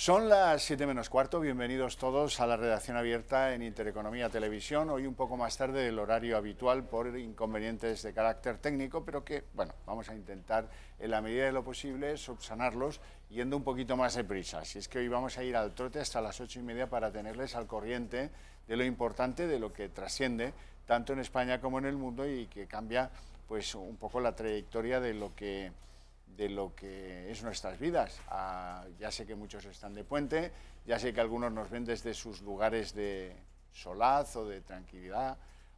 Son las 7 menos cuarto, bienvenidos todos a la redacción abierta en Intereconomía Televisión, hoy un poco más tarde del horario habitual por inconvenientes de carácter técnico, pero que, bueno, vamos a intentar en la medida de lo posible subsanarlos yendo un poquito más deprisa. Así es que hoy vamos a ir al trote hasta las 8:30 para tenerles al corriente de lo importante, de lo que trasciende tanto en España como en el mundo y que cambia pues un poco la trayectoria de lo que es nuestras vidas. Ya sé que muchos están de puente, ya sé que algunos nos ven desde sus lugares de solaz o de tranquilidad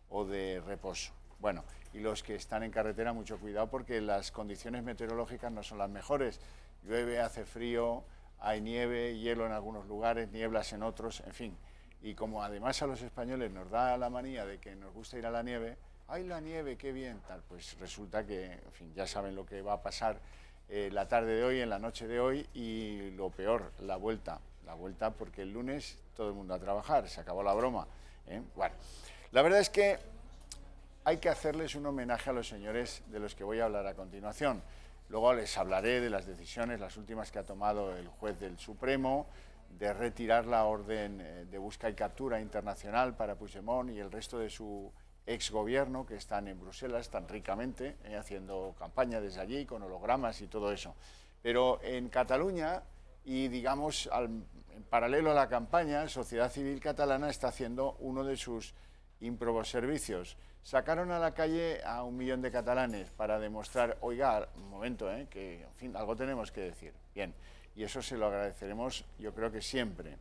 o de reposo. Bueno, y los que están en carretera, mucho cuidado porque las condiciones meteorológicas no son las mejores. Llueve, hace frío, hay nieve, hielo en algunos lugares, nieblas en otros, en fin. Y como además a los españoles nos da la manía de que nos gusta ir a la nieve, ¡ay, la nieve, qué bien! Tal, pues resulta que, en fin, ya saben lo que va a pasar la tarde de hoy, en la noche de hoy, y lo peor, la vuelta porque el lunes todo el mundo a trabajar, se acabó la broma, ¿eh? Bueno, la verdad es que hay que hacerles un homenaje a los señores de los que voy a hablar a continuación. Luego les hablaré de las decisiones, las últimas que ha tomado el juez del Supremo, de retirar la orden de busca y captura internacional para Puigdemont y el resto de su exgobierno, que están en Bruselas tan ricamente, haciendo campaña desde allí, con hologramas y todo eso. Pero en Cataluña, y digamos, en paralelo a la campaña, Sociedad Civil Catalana está haciendo uno de sus ímprobos servicios. Sacaron a la calle a 1 millón de catalanes para demostrar, oiga, un momento, que en fin, algo tenemos que decir. Bien, y eso se lo agradeceremos, yo creo que siempre.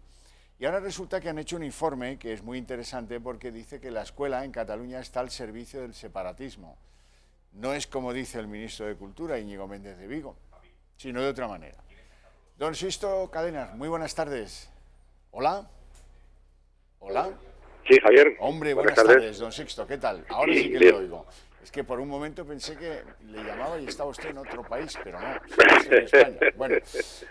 Y ahora resulta que han hecho un informe que es muy interesante porque dice que la escuela en Cataluña está al servicio del separatismo. No es como dice el ministro de Cultura, Íñigo Méndez de Vigo, sino de otra manera. Don Sixto Cadenas, muy buenas tardes. ¿Hola? ¿Hola? Sí, Javier. Hombre, buenas tardes, don Sixto, ¿qué tal? Ahora sí que le oigo. Es que por un momento pensé que le llamaba y estaba usted en otro país, pero no, está en España. Bueno,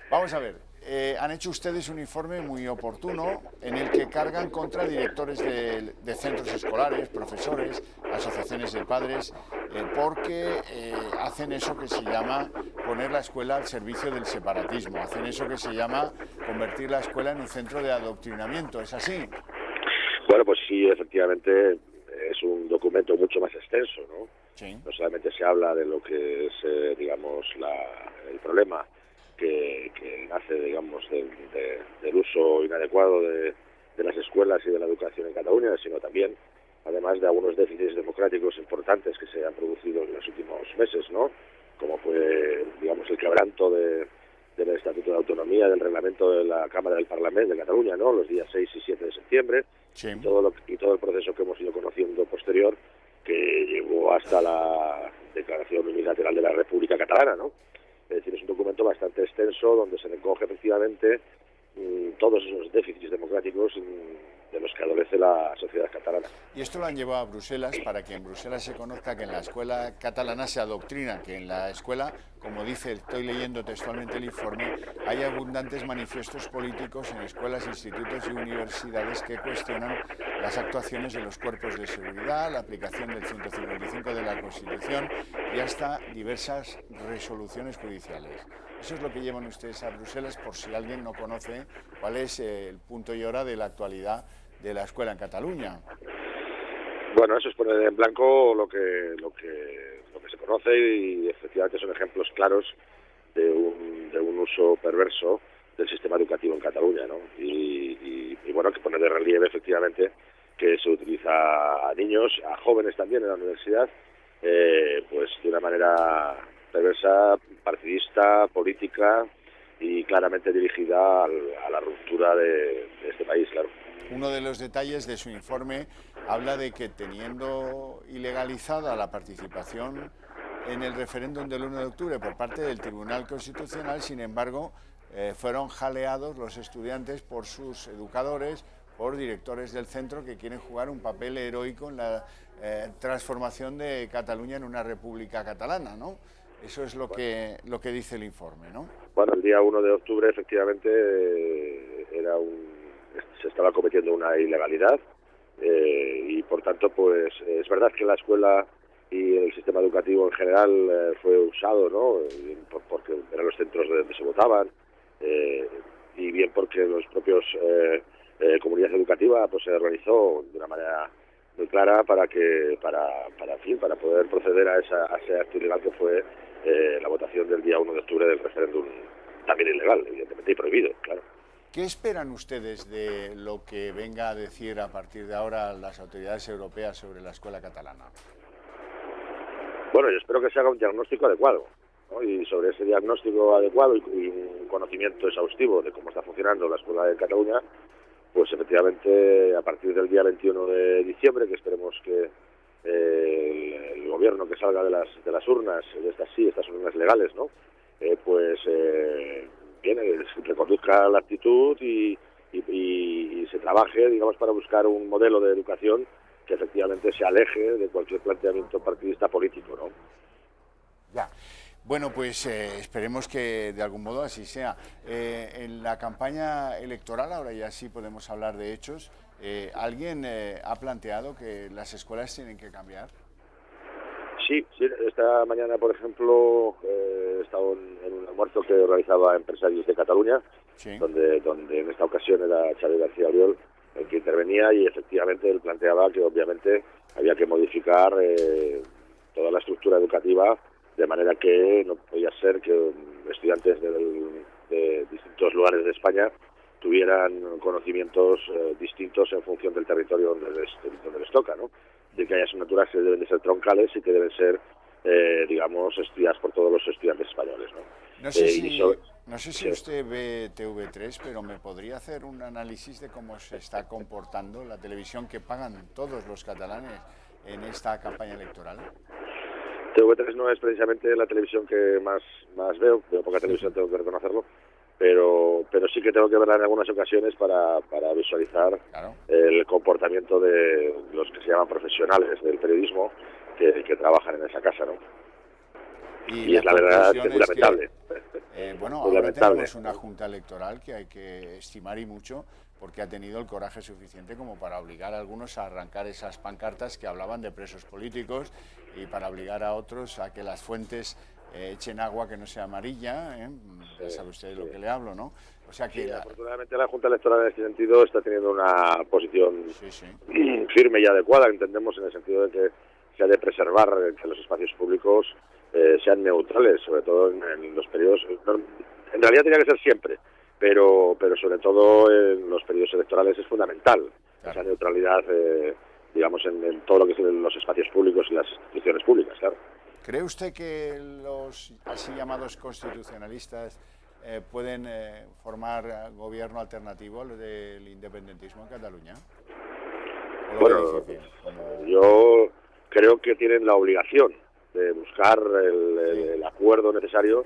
vamos a ver. Han hecho ustedes un informe muy oportuno en el que cargan contra directores de centros escolares, profesores, asociaciones de padres, porque hacen eso que se llama poner la escuela al servicio del separatismo, hacen eso que se llama convertir la escuela en un centro de adoctrinamiento, ¿es así? Bueno, pues sí, efectivamente es un documento mucho más extenso, ¿no? Sí. No solamente se habla de lo que es, digamos, el problema que nace, digamos, del uso inadecuado de las escuelas y de la educación en Cataluña, sino también, además, de algunos déficits democráticos importantes que se han producido en los últimos meses, ¿no? Como fue, digamos, el quebranto del Estatuto de Autonomía, del reglamento de la Cámara del Parlamento de Cataluña, ¿no? Los días 6 y 7 de septiembre, sí. y todo el proceso que hemos ido conociendo posterior, que llevó hasta la declaración unilateral de la República Catalana, ¿no? Es decir, es un documento bastante extenso donde se recoge efectivamente todos esos déficits democráticos de los que adolece la sociedad catalana. Y esto lo han llevado a Bruselas para que en Bruselas se conozca que en la escuela catalana se adoctrina, que en la escuela, como dice, estoy leyendo textualmente el informe, hay abundantes manifiestos políticos en escuelas, institutos y universidades que cuestionan las actuaciones de los cuerpos de seguridad, la aplicación del 155 de la Constitución y hasta diversas resoluciones judiciales. Eso es lo que llevan ustedes a Bruselas, por si alguien no conoce cuál es el punto y hora de la actualidad de la escuela en Cataluña. Bueno, eso es poner en blanco lo que se conoce, y efectivamente son ejemplos claros de un uso perverso del sistema educativo en Cataluña, ¿no? Y bueno, que poner de relieve efectivamente que se utiliza a niños, a jóvenes también en la universidad, pues de una manera perversa, partidista, política y claramente dirigida a la ruptura de este país, claro. Uno de los detalles de su informe habla de que teniendo ilegalizada la participación en el referéndum del 1 de octubre por parte del Tribunal Constitucional, sin embargo, fueron jaleados los estudiantes por sus educadores, por directores del centro que quieren jugar un papel heroico en la transformación de Cataluña en una república catalana, ¿no? Eso es lo que dice el informe, ¿no? Bueno, el día 1 de octubre efectivamente se estaba cometiendo una ilegalidad, y por tanto pues es verdad que la escuela y el sistema educativo en general fue usado, ¿no? Porque eran los centros donde se votaban, y bien porque los propios comunidad educativa pues se organizó de una manera muy clara para poder proceder a ese acto ilegal que fue la votación del día 1 de octubre del referéndum, también ilegal, evidentemente, y prohibido, claro. ¿Qué esperan ustedes de lo que venga a decir a partir de ahora las autoridades europeas sobre la escuela catalana? Bueno, yo espero que se haga un diagnóstico adecuado, ¿no? Y sobre ese diagnóstico adecuado y un conocimiento exhaustivo de cómo está funcionando la escuela de Cataluña, pues efectivamente a partir del día 21 de diciembre, que esperemos que el gobierno que salga de las urnas, de estas urnas legales, ¿no? Reconduzca la actitud y se trabaje, digamos, para buscar un modelo de educación que efectivamente se aleje de cualquier planteamiento partidista político, ¿no? Ya. Bueno, pues esperemos que de algún modo así sea. En la campaña electoral, ahora ya sí podemos hablar de hechos, ¿alguien ha planteado que las escuelas tienen que cambiar? Sí, esta mañana, por ejemplo, he estado en un almuerzo que organizaba Empresarios de Cataluña, sí, donde en esta ocasión era Xavier García Oriol el que intervenía, y efectivamente él planteaba que obviamente había que modificar toda la estructura educativa, de manera que no podía ser que estudiantes de distintos lugares de España tuvieran conocimientos distintos en función del territorio donde les toca, ¿no? De que hay asignaturas que deben de ser troncales y que deben ser, digamos, estudiadas por todos los estudiantes españoles, ¿no? No sé si usted ve TV3, pero me podría hacer un análisis de cómo se está comportando la televisión que pagan todos los catalanes en esta campaña electoral. TV3 no es precisamente la televisión que más veo poca televisión, tengo que reconocerlo, pero sí que tengo que verla en algunas ocasiones para visualizar, claro, el comportamiento de los que se llaman profesionales del periodismo que trabajan en esa casa, ¿no? Y es la verdad que es muy lamentable. Bueno, ahora tenemos una junta electoral que hay que estimar y mucho, porque ha tenido el coraje suficiente como para obligar a algunos a arrancar esas pancartas que hablaban de presos políticos y para obligar a otros a que las fuentes echen agua que no sea amarilla, ya sabe usted de lo que le hablo, ¿no? O sea que afortunadamente la Junta Electoral en este sentido está teniendo una posición firme y adecuada, entendemos, en el sentido de que se ha de preservar que los espacios públicos sean neutrales, sobre todo en los periodos. En realidad tenía que ser siempre, pero sobre todo en los periodos electorales es fundamental, claro, esa neutralidad, digamos, en todo lo que son los espacios públicos y las instituciones públicas, claro. ¿Cree usted que los así llamados constitucionalistas pueden formar gobierno alternativo al del independentismo en Cataluña? Bueno, yo creo que tienen la obligación de buscar el acuerdo necesario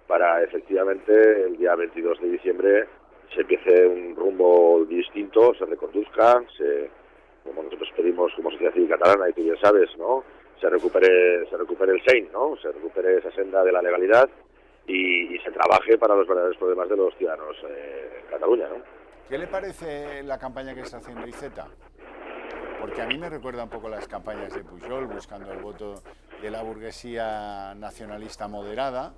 para efectivamente el día 22 de diciembre se empiece un rumbo distinto, se reconduzca, como nosotros pedimos como sociedad civil catalana, y tú bien sabes, ¿no? Se recupere el SEIN, ¿no? Se recupere esa senda de la legalidad y se trabaje para los verdaderos problemas de los ciudadanos en Cataluña, ¿no? ¿Qué le parece la campaña que está haciendo Iceta? Porque a mí me recuerda un poco las campañas de Pujol buscando el voto de la burguesía nacionalista moderada,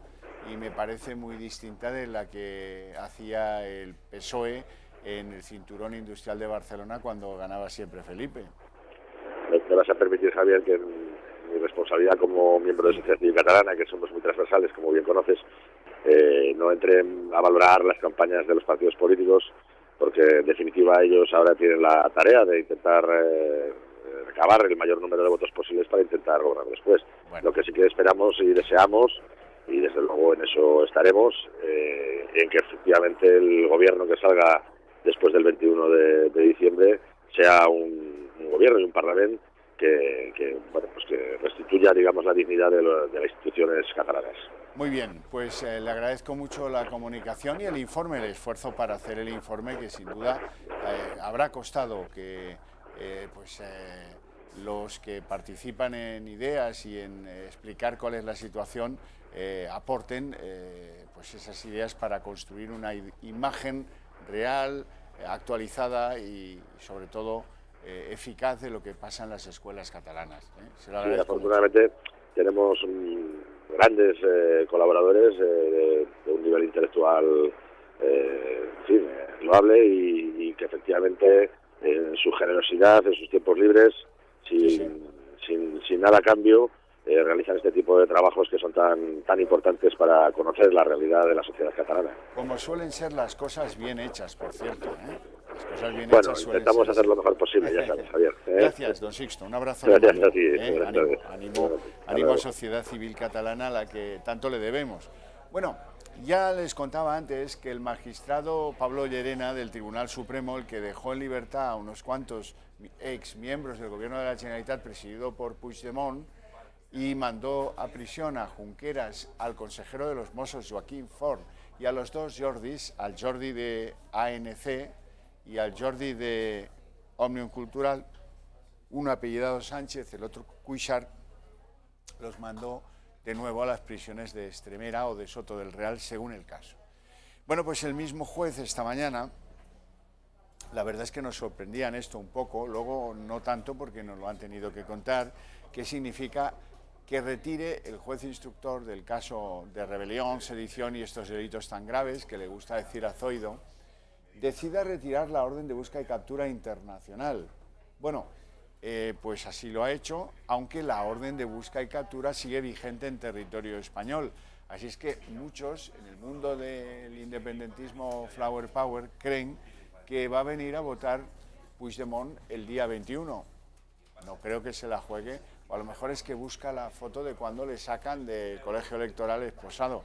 y me parece muy distinta de la que hacía el PSOE en el cinturón industrial de Barcelona cuando ganaba siempre Felipe. Me vas a permitir, Javier, que mi responsabilidad como miembro de la Sociedad Civil Catalana, que somos muy transversales, como bien conoces, no entré a valorar las campañas de los partidos políticos, porque en definitiva ellos ahora tienen la tarea de intentar recabar el mayor número de votos posibles para intentar gobernar después. Bueno. Lo que sí que esperamos y deseamos, y desde luego en eso estaremos, en que efectivamente el gobierno que salga después del 21 de diciembre sea un gobierno y un parlamento que restituya, digamos, la dignidad de las instituciones catalanas. Muy bien, pues le agradezco mucho la comunicación y el informe, el esfuerzo para hacer el informe, que sin duda habrá costado que los que participan en ideas y en explicar cuál es la situación aporten pues esas ideas para construir una imagen real, actualizada y sobre todo eficaz de lo que pasa en las escuelas catalanas. Se lo agradezco afortunadamente mucho. Tenemos grandes colaboradores de un nivel intelectual en fin, loable y que efectivamente en su generosidad, en sus tiempos libres, sin nada a cambio, realizan este tipo de trabajos que son tan importantes para conocer la realidad de la sociedad catalana. Como suelen ser las cosas bien hechas, por cierto, ¿eh? Las cosas bien Bueno, hechas suelen intentamos ser hacer lo mejor posible, ya sabes, Javier. Gracias, don Sixto. Un abrazo. Gracias a ti. Ánimo a Sociedad Civil Catalana, a la que tanto le debemos. Bueno, ya les contaba antes que el magistrado Pablo Llerena del Tribunal Supremo, el que dejó en libertad a unos cuantos ex miembros del gobierno de la Generalitat presidido por Puigdemont, y mandó a prisión a Junqueras, al consejero de los Mossos, Joaquín Forn, y a los dos Jordis, al Jordi de ANC y al Jordi de Òmnium Cultural, uno apellidado Sánchez, el otro Cuixart, los mandó de nuevo a las prisiones de Extremera o de Soto del Real, según el caso. Bueno, pues el mismo juez esta mañana, la verdad es que nos sorprendían esto un poco, luego no tanto porque nos lo han tenido que contar, qué significa que retire el juez instructor del caso de rebelión, sedición y estos delitos tan graves, que le gusta decir a Zoido, decida retirar la orden de busca y captura internacional. Bueno, pues así lo ha hecho, aunque la orden de busca y captura sigue vigente en territorio español. Así es que muchos en el mundo del independentismo Flower Power creen que va a venir a votar Puigdemont el día 21. No creo que se la juegue, o a lo mejor es que busca la foto de cuando le sacan del colegio electoral esposado.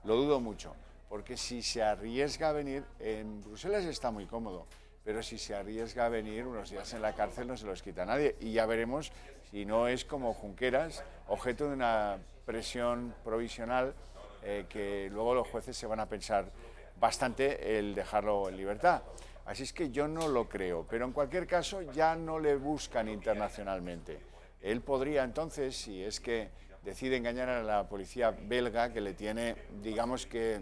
Lo dudo mucho, porque si se arriesga a venir, en Bruselas está muy cómodo, pero si se arriesga a venir unos días en la cárcel no se los quita nadie, y ya veremos si no es como Junqueras, objeto de una presión provisional que luego los jueces se van a pensar bastante el dejarlo en libertad. Así es que yo no lo creo, pero en cualquier caso ya no le buscan internacionalmente. Él podría entonces, si es que decide engañar a la policía belga, que le tiene, digamos que,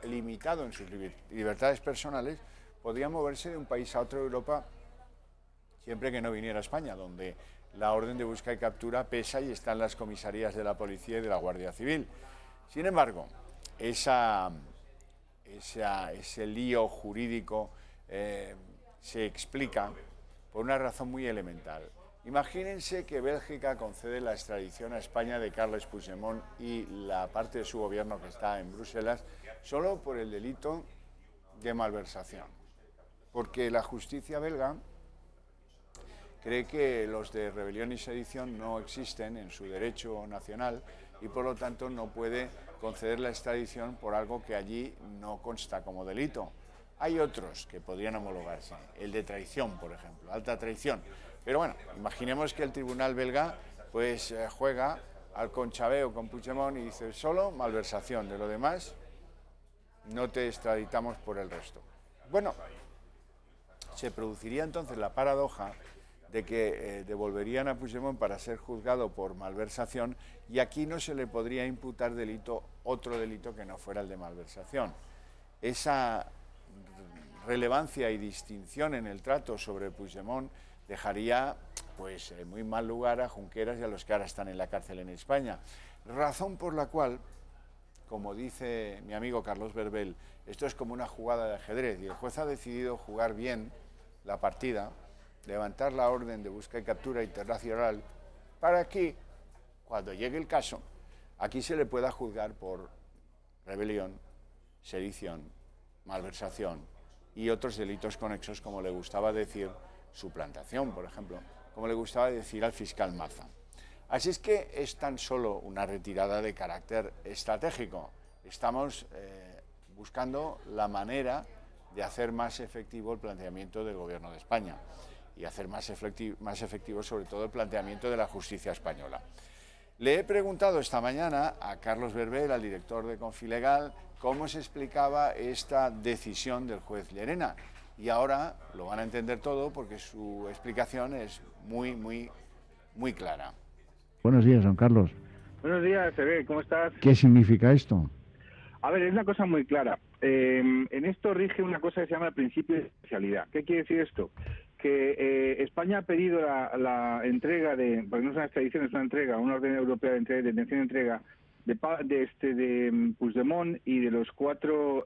limitado en sus libertades personales, podría moverse de un país a otro de Europa siempre que no viniera a España, donde la orden de busca y captura pesa y está en las comisarías de la policía y de la Guardia Civil. Sin embargo, ese lío jurídico se explica por una razón muy elemental. Imagínense que Bélgica concede la extradición a España de Carles Puigdemont y la parte de su gobierno que está en Bruselas solo por el delito de malversación, porque la justicia belga cree que los de rebelión y sedición no existen en su derecho nacional y por lo tanto no puede conceder la extradición por algo que allí no consta como delito. Hay otros que podrían homologarse, el de traición, por ejemplo, alta traición. Pero bueno, imaginemos que el tribunal belga pues juega al conchabeo con Puigdemont y dice solo malversación, de lo demás no te extraditamos por el resto. Bueno, se produciría entonces la paradoja de que devolverían a Puigdemont para ser juzgado por malversación y aquí no se le podría imputar otro delito que no fuera el de malversación. Esa relevancia y distinción en el trato sobre Puigdemont dejaría pues muy mal lugar a Junqueras y a los que ahora están en la cárcel en España. Razón por la cual, como dice mi amigo Carlos Berbel, esto es como una jugada de ajedrez y el juez ha decidido jugar bien la partida, levantar la orden de busca y captura internacional para que, cuando llegue el caso, aquí se le pueda juzgar por rebelión, sedición, malversación y otros delitos conexos, como le gustaba decir, suplantación, por ejemplo, como le gustaba decir al fiscal Maza. Así es que es tan solo una retirada de carácter estratégico. Estamos buscando la manera de hacer más efectivo el planteamiento del Gobierno de España y hacer más efectivo sobre todo el planteamiento de la justicia española. Le he preguntado esta mañana a Carlos Berbel, al director de Confilegal, cómo se explicaba esta decisión del juez Llerena. Y ahora lo van a entender todo porque su explicación es muy clara. Buenos días, don Carlos. Buenos días, Eve, ¿cómo estás? ¿Qué significa esto? A ver, es una cosa muy clara. En esto rige una cosa que se llama el principio de especialidad. ¿Qué quiere decir esto? Que España ha pedido la entrega de, porque no es una extradición, es una entrega, una orden europea de detención y entrega de Puigdemont y de los 4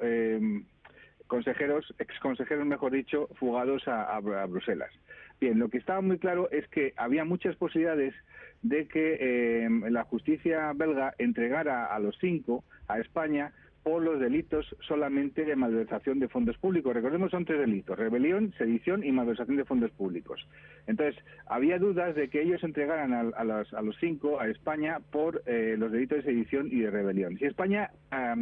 exconsejeros, mejor dicho, fugados a Bruselas. Bien, lo que estaba muy claro es que había muchas posibilidades de que la justicia belga entregara a los 5 a España por los delitos solamente de malversación de fondos públicos. Recordemos, son 3 delitos: rebelión, sedición y malversación de fondos públicos. Entonces, había dudas de que ellos entregaran a los 5 a España por los delitos de sedición y de rebelión. Si España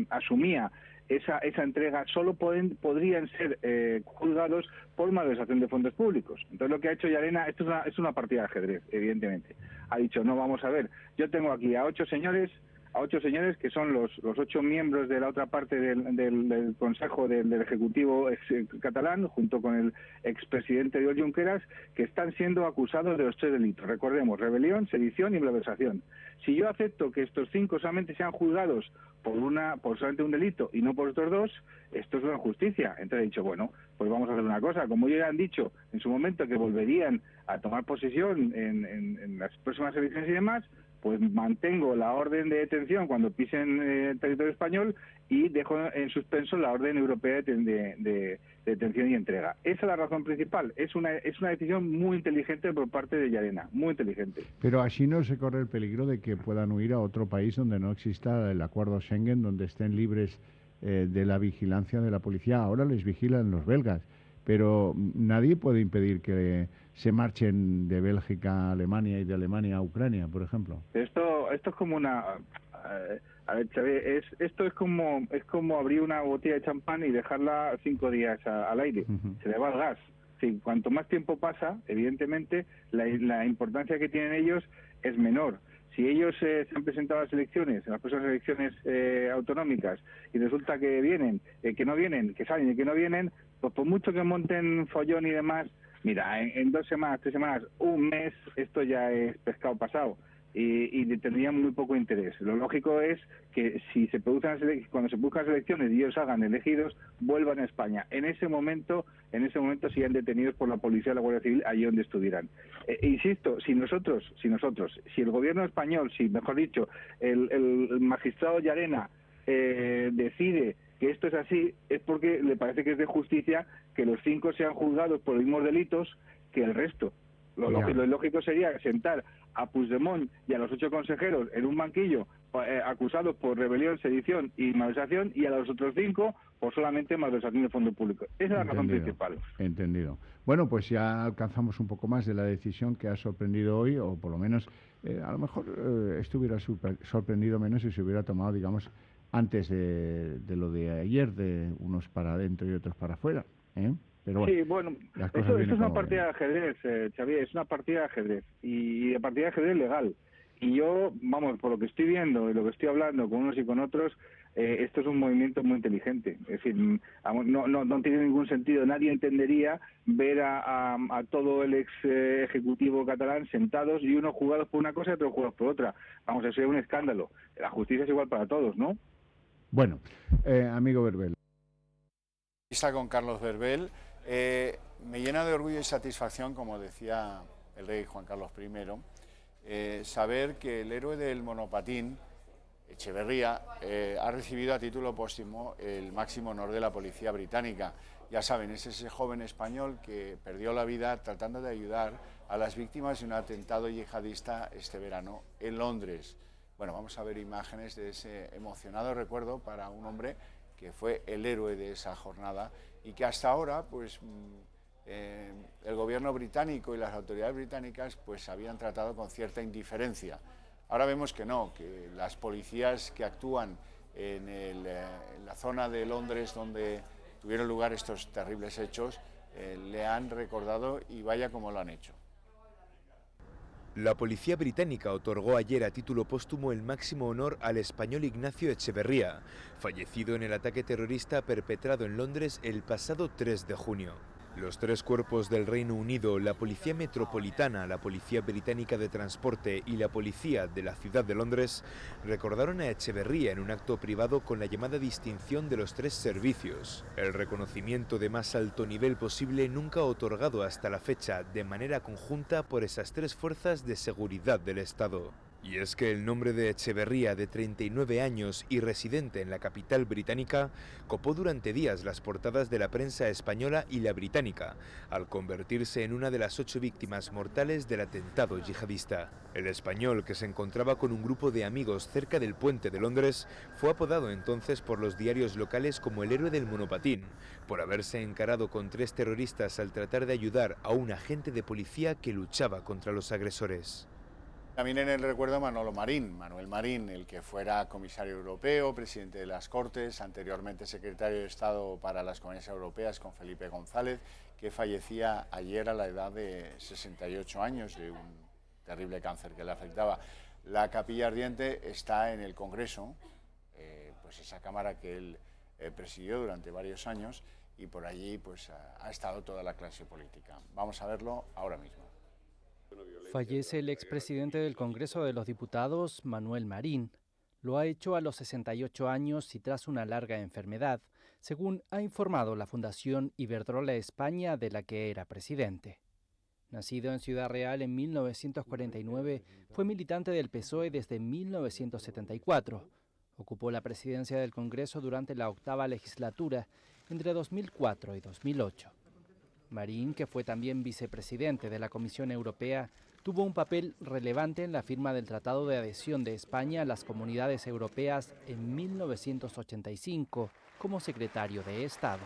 asumía esa entrega, solo podrían ser juzgados por malversación de fondos públicos. Entonces, lo que ha hecho Llarena, esto es una partida de ajedrez, evidentemente. Ha dicho, no, vamos a ver, yo tengo aquí a 8 señores que son los 8 miembros de la otra parte del Consejo del Ejecutivo catalán, junto con el expresidente Oriol Junqueras, que están siendo acusados de los 3 delitos. Recordemos, rebelión, sedición y malversación. Si yo acepto que estos 5 solamente sean juzgados por solamente un delito y no por otros 2, esto es una injusticia. Entonces he dicho, bueno, pues vamos a hacer una cosa. Como ellos ya han dicho en su momento que volverían a tomar posesión en las próximas elecciones y demás, pues mantengo la orden de detención cuando pisen el territorio español y dejo en suspenso la orden europea de detención y entrega. Esa es la razón principal. Es una decisión muy inteligente por parte de Llarena, muy inteligente. Pero así no se corre el peligro de que puedan huir a otro país donde no exista el acuerdo Schengen, donde estén libres de la vigilancia de la policía. Ahora les vigilan los belgas, pero nadie puede impedir que se marchen de Bélgica a Alemania y de Alemania a Ucrania, por ejemplo. Esto es como una... a ver, Xavi, esto es como abrir una botella de champán y dejarla 5 días al aire. Se le va el gas. Sí, cuanto más tiempo pasa, evidentemente, la importancia que tienen ellos es menor. Si ellos se han presentado a las elecciones, a las próximas elecciones autonómicas, y resulta que vienen, que no vienen, que salen y que no vienen, pues por mucho que monten follón y demás, mira, en 2 semanas, 3 semanas, un mes, esto ya es pescado pasado. Y tendrían muy poco interés. Lo lógico es que si se producen cuando se buscan las elecciones y ellos hagan elegidos, vuelvan a España. En ese momento sean detenidos por la policía o la Guardia Civil allí donde estuvieran. Insisto, si el gobierno español, mejor dicho, el magistrado Llarena decide que esto es así, es porque le parece que es de justicia que los 5 sean juzgados por los mismos delitos que el resto. Lo lógico sería sentar a Puigdemont y a los 8 consejeros en un banquillo acusados por rebelión, sedición y malversación, y a los otros 5 por solamente malversación de fondo público. Esa es la razón principal. Entendido. Bueno, pues ya alcanzamos un poco más de la decisión que ha sorprendido hoy, o por lo menos a lo mejor esto hubiera sorprendido menos si se hubiera tomado, digamos, antes de lo de ayer, de unos para adentro y otros para afuera, ¿eh? Pero bueno, sí, bueno, esto es una partida de ajedrez, Xavier, es una partida de ajedrez, y de partida de ajedrez legal. Y yo, vamos, por lo que estoy viendo y lo que estoy hablando con unos y con otros, esto es un movimiento muy inteligente. Es decir, no tiene ningún sentido. Nadie entendería ver a todo el ex ejecutivo catalán sentados y unos jugados por una cosa y otros jugados por otra. Vamos, eso es un escándalo. La justicia es igual para todos, ¿no? Bueno, amigo Berbel. Está con Carlos Berbel. Me llena de orgullo y satisfacción, como decía el rey Juan Carlos I, saber que el héroe del monopatín, Echeverría, ha recibido a título póstumo el máximo honor de la policía británica. Ya saben, es ese joven español que perdió la vida tratando de ayudar a las víctimas de un atentado yihadista este verano en Londres. Bueno, vamos a ver imágenes de ese emocionado recuerdo para un hombre que fue el héroe de esa jornada y que hasta ahora, pues, el gobierno británico y las autoridades británicas, pues, habían tratado con cierta indiferencia. Ahora vemos que no, que las policías que actúan en la zona de Londres donde tuvieron lugar estos terribles hechos, le han recordado, y vaya como lo han hecho. La policía británica otorgó ayer a título póstumo el máximo honor al español Ignacio Echeverría, fallecido en el ataque terrorista perpetrado en Londres el pasado 3 de junio. Los 3 cuerpos del Reino Unido, la Policía Metropolitana, la Policía Británica de Transporte y la Policía de la Ciudad de Londres, recordaron a Echeverría en un acto privado con la llamada distinción de los 3 servicios, el reconocimiento de más alto nivel posible nunca otorgado hasta la fecha de manera conjunta por esas 3 fuerzas de seguridad del Estado. Y es que el nombre de Echeverría, de 39 años y residente en la capital británica, copó durante días las portadas de la prensa española y la británica, al convertirse en una de las 8 víctimas mortales del atentado yihadista. El español, que se encontraba con un grupo de amigos cerca del puente de Londres, fue apodado entonces por los diarios locales como el héroe del monopatín, por haberse encarado con 3 terroristas al tratar de ayudar a un agente de policía que luchaba contra los agresores. También en el recuerdo Manuel Marín, el que fuera comisario europeo, presidente de las Cortes, anteriormente secretario de Estado para las Comunidades Europeas con Felipe González, que fallecía ayer a la edad de 68 años de un terrible cáncer que le afectaba. La capilla ardiente está en el Congreso, pues esa cámara que él presidió durante varios años, y por allí pues ha estado toda la clase política. Vamos a verlo ahora mismo. Fallece el expresidente del Congreso de los Diputados, Manuel Marín. Lo ha hecho a los 68 años y tras una larga enfermedad, según ha informado la Fundación Iberdrola España, de la que era presidente. Nacido en Ciudad Real en 1949, fue militante del PSOE desde 1974. Ocupó la presidencia del Congreso durante la 8ª legislatura, entre 2004 y 2008. Marín, que fue también vicepresidente de la Comisión Europea, tuvo un papel relevante en la firma del Tratado de Adhesión de España a las Comunidades Europeas en 1985 como secretario de Estado.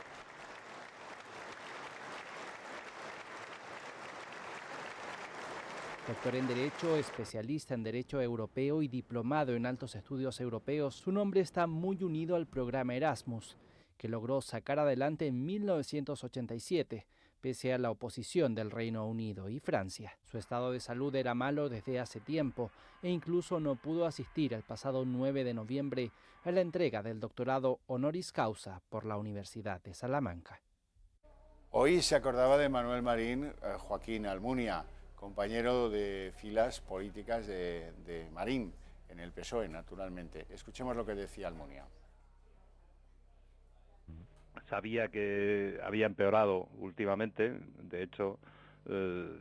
Doctor en Derecho, especialista en Derecho Europeo y diplomado en Altos Estudios Europeos, su nombre está muy unido al programa Erasmus, que logró sacar adelante en 1987, pese a la oposición del Reino Unido y Francia. Su estado de salud era malo desde hace tiempo e incluso no pudo asistir el pasado 9 de noviembre a la entrega del doctorado honoris causa por la Universidad de Salamanca. Hoy se acordaba de Manuel Marín Joaquín Almunia, compañero de filas políticas de Marín en el PSOE, naturalmente. Escuchemos lo que decía Almunia. Sabía que había empeorado últimamente, de hecho,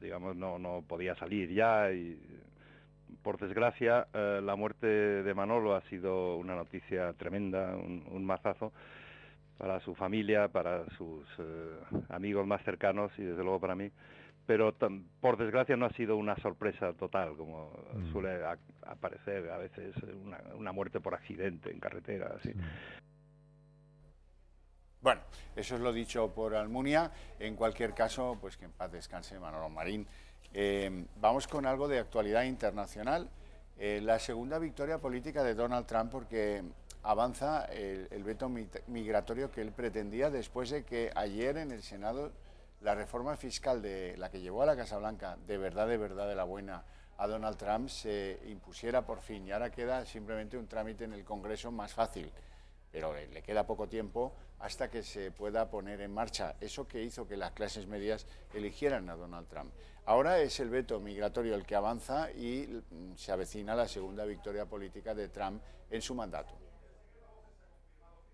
digamos, no podía salir ya y, por desgracia, la muerte de Manolo ha sido una noticia tremenda, un mazazo para su familia, para sus amigos más cercanos y desde luego para mí, pero por desgracia no ha sido una sorpresa total, como suele aparecer a veces una muerte por accidente en carretera, así. Bueno, eso es lo dicho por Almunia. En cualquier caso, pues que en paz descanse Manolo Marín. Vamos con algo de actualidad internacional. La segunda victoria política de Donald Trump, porque avanza el veto migratorio que él pretendía después de que ayer en el Senado la reforma fiscal de la que llevó a la Casa Blanca de verdad de la buena a Donald Trump se impusiera por fin, y ahora queda simplemente un trámite en el Congreso más fácil, pero le queda poco tiempo hasta que se pueda poner en marcha eso que hizo que las clases medias eligieran a Donald Trump. Ahora es el veto migratorio el que avanza y se avecina la segunda victoria política de Trump en su mandato.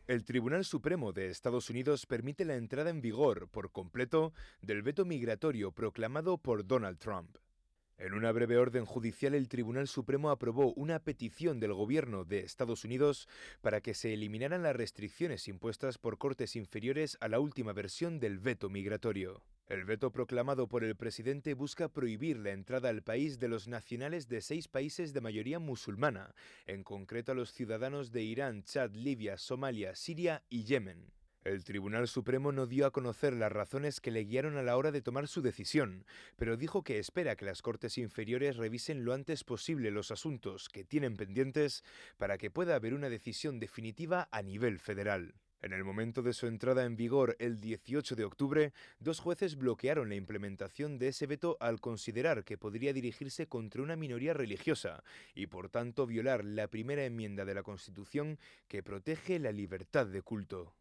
El Tribunal Supremo de Estados Unidos permite la entrada en vigor por completo del veto migratorio proclamado por Donald Trump. En una breve orden judicial, el Tribunal Supremo aprobó una petición del gobierno de Estados Unidos para que se eliminaran las restricciones impuestas por cortes inferiores a la última versión del veto migratorio. El veto proclamado por el presidente busca prohibir la entrada al país de los nacionales de 6 países de mayoría musulmana, en concreto a los ciudadanos de Irán, Chad, Libia, Somalia, Siria y Yemen. El Tribunal Supremo no dio a conocer las razones que le guiaron a la hora de tomar su decisión, pero dijo que espera que las Cortes inferiores revisen lo antes posible los asuntos que tienen pendientes para que pueda haber una decisión definitiva a nivel federal. En el momento de su entrada en vigor, el 18 de octubre, 2 jueces bloquearon la implementación de ese veto al considerar que podría dirigirse contra una minoría religiosa y, por tanto, violar la primera enmienda de la Constitución que protege la libertad de culto.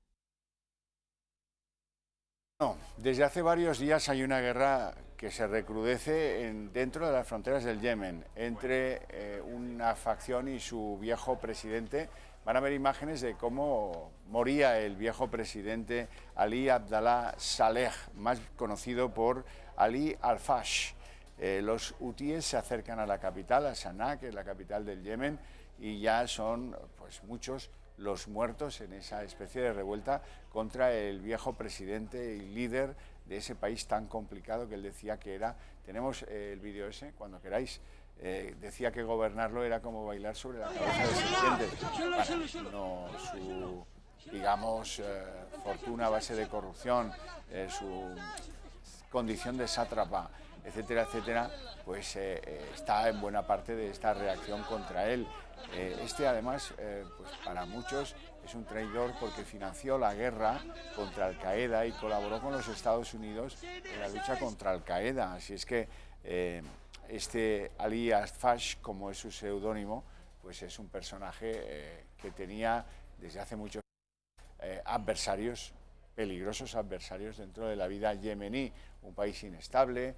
No, desde hace varios días hay una guerra que se recrudece dentro de las fronteras del Yemen entre una facción y su viejo presidente. Van a ver imágenes de cómo moría el viejo presidente Ali Abdallah Saleh, más conocido por Ali al-Fash. Los hutíes se acercan a la capital, a Sanaa, que es la capital del Yemen, y ya son pues muchos los muertos en esa especie de revuelta contra el viejo presidente y líder de ese país tan complicado que él decía que era. Tenemos el vídeo ese, cuando queráis. Decía que gobernarlo era como bailar sobre la cabeza de serpientes. Bueno, no, su, digamos, fortuna a base de corrupción, su condición de sátrapa, etcétera, etcétera, pues está en buena parte de esta reacción contra él. Además, pues para muchos es un traidor porque financió la guerra contra Al-Qaeda y colaboró con los Estados Unidos en la lucha contra Al-Qaeda. Así es que Ali Al-Fash, como es su seudónimo, pues es un personaje que tenía desde hace mucho adversarios, peligrosos adversarios dentro de la vida yemení, un país inestable,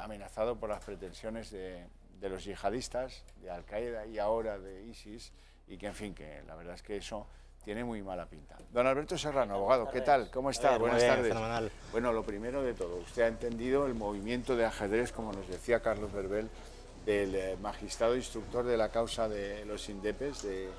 amenazado por las pretensiones de los yihadistas, de Al-Qaeda y ahora de ISIS, y que en fin, que la verdad es que eso tiene muy mala pinta. Don Alberto Serrano, abogado, ¿qué tal? ¿Cómo está? Buenas tardes. Fenomenal. Bueno, lo primero de todo, usted ha entendido el movimiento de ajedrez, como nos decía Carlos Berbel, del magistrado instructor de la causa de los indepes de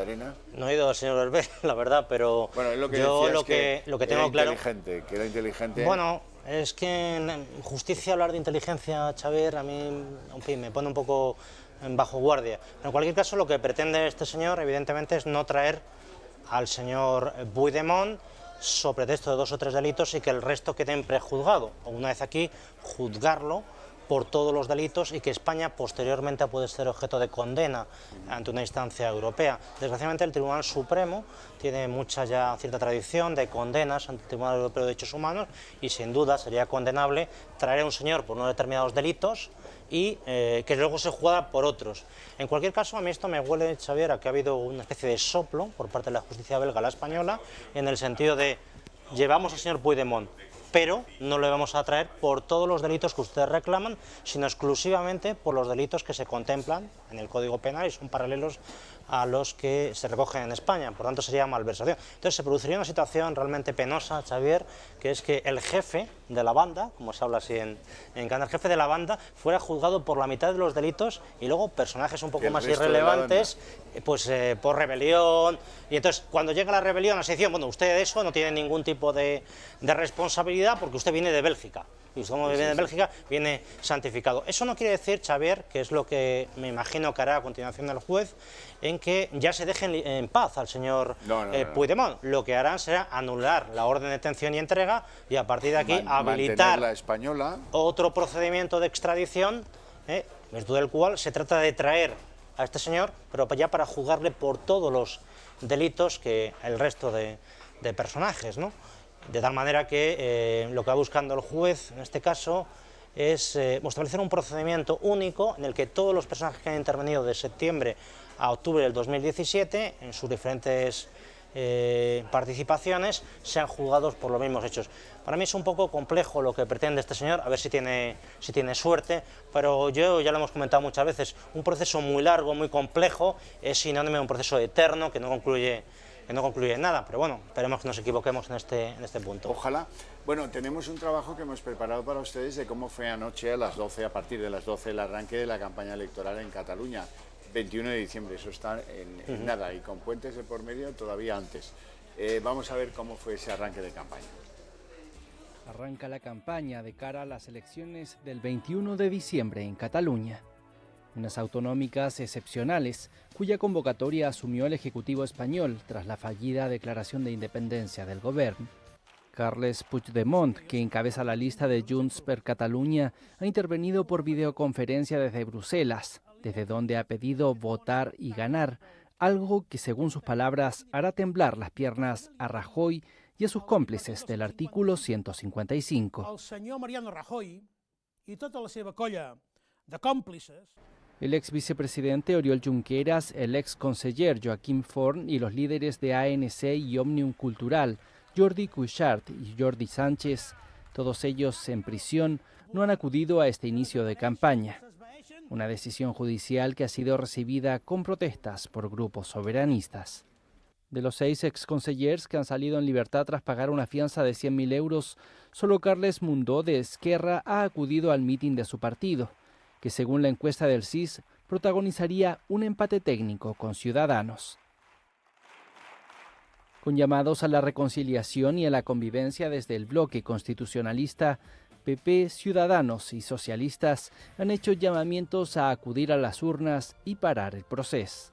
Arena. No he oído al señor Berbel, la verdad, pero bueno, es lo que yo lo que tengo claro... Que era inteligente. Bueno, es que en justicia hablar de inteligencia, Xavier, a mí, en fin, me pone un poco en bajo guardia. Pero en cualquier caso, lo que pretende este señor, evidentemente, es no traer al señor Puigdemont sobre pretexto de 2 o 3 delitos y que el resto quede en prejuzgado. O una vez aquí, juzgarlo por todos los delitos y que España posteriormente puede ser objeto de condena ante una instancia europea. Desgraciadamente el Tribunal Supremo tiene cierta tradición de condenas ante el Tribunal Europeo de Derechos Humanos y sin duda sería condenable traer a un señor por unos determinados delitos y que luego se juzga por otros. En cualquier caso, a mí esto me huele, Xavier, a que ha habido una especie de soplo por parte de la justicia belga a la española, en el sentido de llevamos al señor Puigdemont, pero no le vamos a traer por todos los delitos que ustedes reclaman, sino exclusivamente por los delitos que se contemplan en el Código Penal y son paralelos a los que se recogen en España, por tanto sería malversación. Entonces se produciría una situación realmente penosa, Xavier, que es que el jefe de la banda, como se habla así en Canadá, el jefe de la banda fuera juzgado por la mitad de los delitos y luego personajes un poco más irrelevantes, pues por rebelión, y entonces cuando llega la rebelión a la sección, bueno, usted de eso no tiene ningún tipo de responsabilidad porque usted viene de Bélgica. Y usted como viene de Bélgica, viene santificado. Eso no quiere decir, Xavier, que es lo que me imagino que hará a continuación el juez, en que ya se dejen en paz al señor Puigdemont. Lo que harán será anular la orden de detención y entrega y a partir de aquí habilitar la española. Otro procedimiento de extradición, virtud del cual se trata de traer a este señor, pero ya para juzgarle por todos los delitos que el resto de personajes, ¿no? De tal manera que lo que va buscando el juez, en este caso, es establecer un procedimiento único en el que todos los personajes que han intervenido de septiembre a octubre del 2017, en sus diferentes participaciones, sean juzgados por los mismos hechos. Para mí es un poco complejo lo que pretende este señor, a ver si tiene suerte, pero ya lo hemos comentado muchas veces, un proceso muy largo, muy complejo, es sinónimo de un proceso eterno que no concluye en nada, pero bueno, esperemos que nos equivoquemos en este punto. Ojalá. Bueno, tenemos un trabajo que hemos preparado para ustedes de cómo fue anoche a partir de las 12, el arranque de la campaña electoral en Cataluña, 21 de diciembre, eso está en nada, y con puentes de por medio todavía antes. Vamos a ver cómo fue ese arranque de campaña. Arranca la campaña de cara a las elecciones del 21 de diciembre en Cataluña. Unas autonómicas excepcionales, cuya convocatoria asumió el Ejecutivo español tras la fallida declaración de independencia del Gobierno. Carles Puigdemont, que encabeza la lista de Junts per Catalunya, ha intervenido por videoconferencia desde Bruselas, desde donde ha pedido votar y ganar, algo que, según sus palabras, hará temblar las piernas a Rajoy y a sus cómplices del artículo 155. El senyor Mariano Rajoy y tota la seva colla de còmplices. El ex vicepresidente Oriol Junqueras, el ex conseller Joaquim Forn y los líderes de ANC y Òmnium Cultural, Jordi Cuixart y Jordi Sánchez, todos ellos en prisión, no han acudido a este inicio de campaña. Una decisión judicial que ha sido recibida con protestas por grupos soberanistas. De los 6 exconsellers que han salido en libertad tras pagar una fianza de 100.000 euros, solo Carles Mundó de Esquerra ha acudido al mitin de su partido, que según la encuesta del CIS protagonizaría un empate técnico con Ciudadanos. Con llamados a la reconciliación y a la convivencia desde el bloque constitucionalista, PP, Ciudadanos y socialistas han hecho llamamientos a acudir a las urnas y parar el proceso.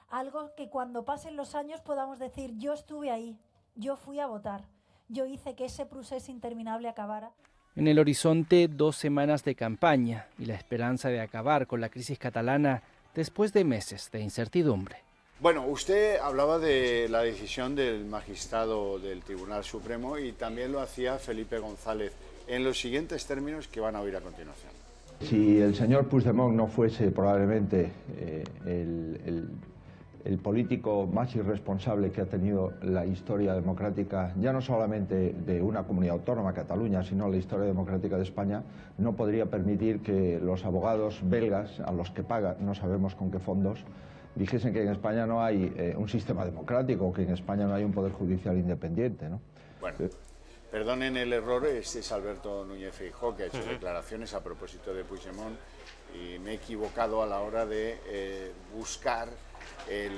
Algo que cuando pasen los años podamos decir, yo estuve ahí, yo fui a votar, yo hice que ese proceso interminable acabara. En el horizonte, 2 semanas de campaña y la esperanza de acabar con la crisis catalana después de meses de incertidumbre. Bueno, usted hablaba de la decisión del magistrado del Tribunal Supremo y también lo hacía Felipe González en los siguientes términos que van a oír a continuación. Si el señor Puigdemont no fuese probablemente el político más irresponsable que ha tenido la historia democrática, ya no solamente de una comunidad autónoma, Cataluña, sino la historia democrática de España, no podría permitir que los abogados belgas, a los que paga, no sabemos con qué fondos, dijesen que en España no hay un sistema democrático, que en España no hay un poder judicial independiente, ¿no? Bueno, perdonen el error, este es Alberto Núñez Feijóo, que ha hecho declaraciones a propósito de Puigdemont, y me he equivocado a la hora de buscar el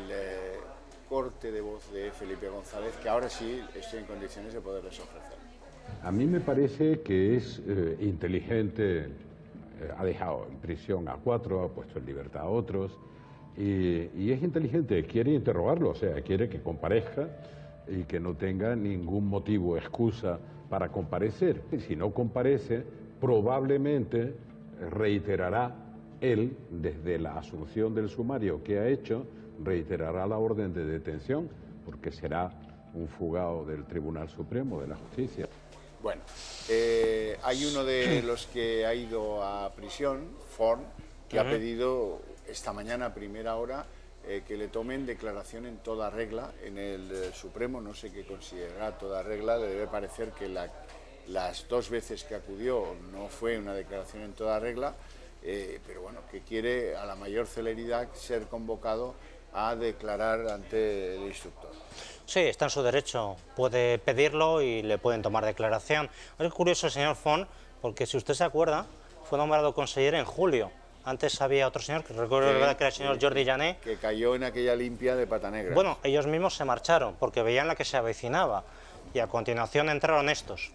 corte de voz de Felipe González, que ahora sí estoy en condiciones de poderles ofrecer. A mí me parece que es inteligente, ha dejado en prisión a 4, ha puesto en libertad a otros, y es inteligente, quiere interrogarlo, o sea, quiere que comparezca y que no tenga ningún motivo, excusa para comparecer. Si no comparece, probablemente reiterará él, desde la asunción del sumario que ha hecho, reiterará la orden de detención, porque será un fugado del Tribunal Supremo de la Justicia. Bueno, hay uno de los que ha ido a prisión, Forn, que ha pedido esta mañana a primera hora que le tomen declaración en toda regla en el Supremo. No sé qué considerará toda regla, le debe parecer que las 2 veces que acudió no fue una declaración en toda regla, pero bueno, que quiere a la mayor celeridad ser convocado a declarar ante el instructor. Sí, está en su derecho, puede pedirlo y le pueden tomar declaración. Es curioso el señor Font, porque si usted se acuerda, fue nombrado consejero en julio. Antes había otro señor, que recuerdo que era el señor Jordi Jané, que cayó en aquella limpia de pata negra. Bueno, ellos mismos se marcharon porque veían la que se avecinaba y a continuación entraron estos.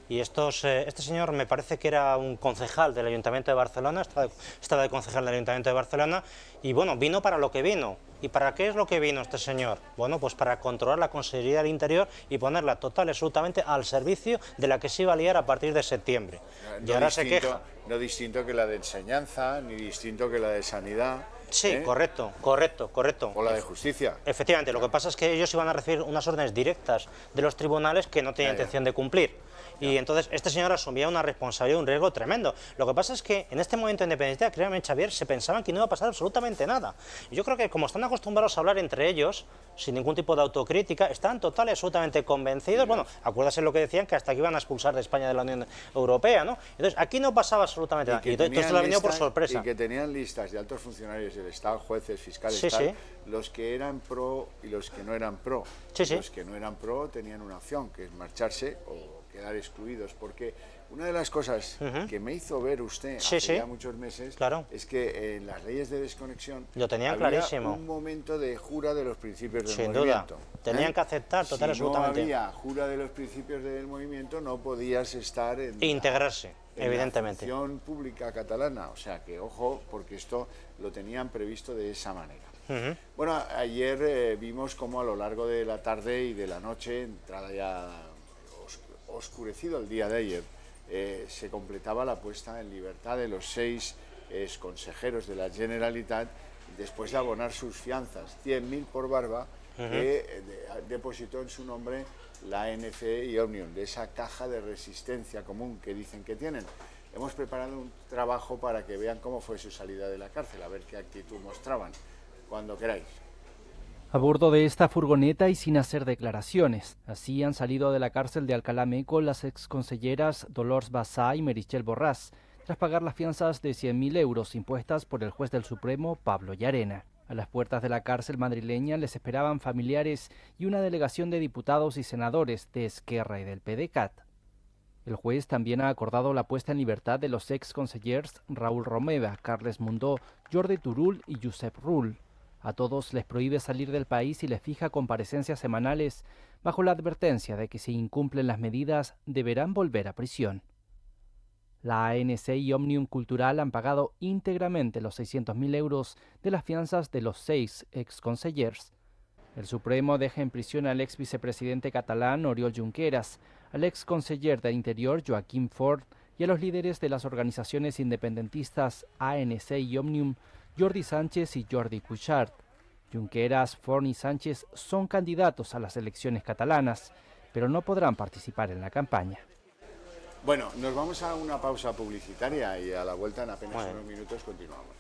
Y este señor me parece que era un concejal del Ayuntamiento de Barcelona, estaba de concejal del Ayuntamiento de Barcelona, y bueno, vino para lo que vino. ¿Y para qué es lo que vino este señor? Bueno, pues para controlar la Consejería del Interior y ponerla total y absolutamente al servicio de la que se iba a liar a partir de septiembre. Y ahora se queja. No distinto que la de enseñanza, ni distinto que la de sanidad. Sí, correcto. O la de justicia. Efectivamente, lo que pasa es que ellos iban a recibir unas órdenes directas de los tribunales que no tenían intención de cumplir. Y entonces este señor asumía una responsabilidad, un riesgo tremendo. Lo que pasa es que en este momento de independencia, créanme, Xavier, se pensaban que no iba a pasar absolutamente nada. Y yo creo que como están acostumbrados a hablar entre ellos, sin ningún tipo de autocrítica, están total y absolutamente convencidos. Bueno, acuérdase lo que decían, que hasta que iban a expulsar de España de la Unión Europea, ¿no? Entonces aquí no pasaba absolutamente nada. Y todo esto le ha venido por sorpresa. Y que tenían listas de altos funcionarios del Estado, jueces, fiscales, los que eran pro y los que no eran pro. Los que no eran pro tenían una opción, que es marcharse o quedar excluidos, porque una de las cosas que me hizo ver usted hace ya muchos meses es que en las leyes de desconexión lo tenían había clarísimo. Un momento de jura de los principios del Sin movimiento. Duda. Tenían que aceptar total absolutamente. Si no había jura de los principios del movimiento, no podías estar en integrarse, evidentemente. La función pública catalana, o sea que ojo, porque esto lo tenían previsto de esa manera. Bueno, ayer vimos cómo a lo largo de la tarde y de la noche, entrada ya oscurecido el día de ayer, se completaba la puesta en libertad de los 6 exconsejeros de la Generalitat después de abonar sus fianzas, 100.000 por barba, que depositó en su nombre la ANC y Òmnium, de esa caja de resistencia común que dicen que tienen. Hemos preparado un trabajo para que vean cómo fue su salida de la cárcel, a ver qué actitud mostraban. Cuando queráis. A bordo de esta furgoneta y sin hacer declaraciones. Así han salido de la cárcel de Alcalá Meco las exconselleras Dolors Bassá y Meritxell Borràs, tras pagar las fianzas de 100.000 euros impuestas por el juez del Supremo, Pablo Llarena. A las puertas de la cárcel madrileña les esperaban familiares y una delegación de diputados y senadores de Esquerra y del PDeCAT. El juez también ha acordado la puesta en libertad de los ex consellers Raúl Romeva, Carles Mundó, Jordi Turull y Josep Rull. A todos les prohíbe salir del país y les fija comparecencias semanales bajo la advertencia de que si incumplen las medidas deberán volver a prisión. La ANC y Òmnium Cultural han pagado íntegramente los 600.000 euros de las fianzas de los 6 ex-consellers. El Supremo deja en prisión al ex vicepresidente catalán Oriol Junqueras, al ex conseller de Interior Joaquim Forn y a los líderes de las organizaciones independentistas ANC y Òmnium, Jordi Sánchez y Jordi Cuixart. Junqueras, Forn y Sánchez son candidatos a las elecciones catalanas, pero no podrán participar en la campaña. Bueno, nos vamos a una pausa publicitaria y a la vuelta en apenas unos minutos continuamos.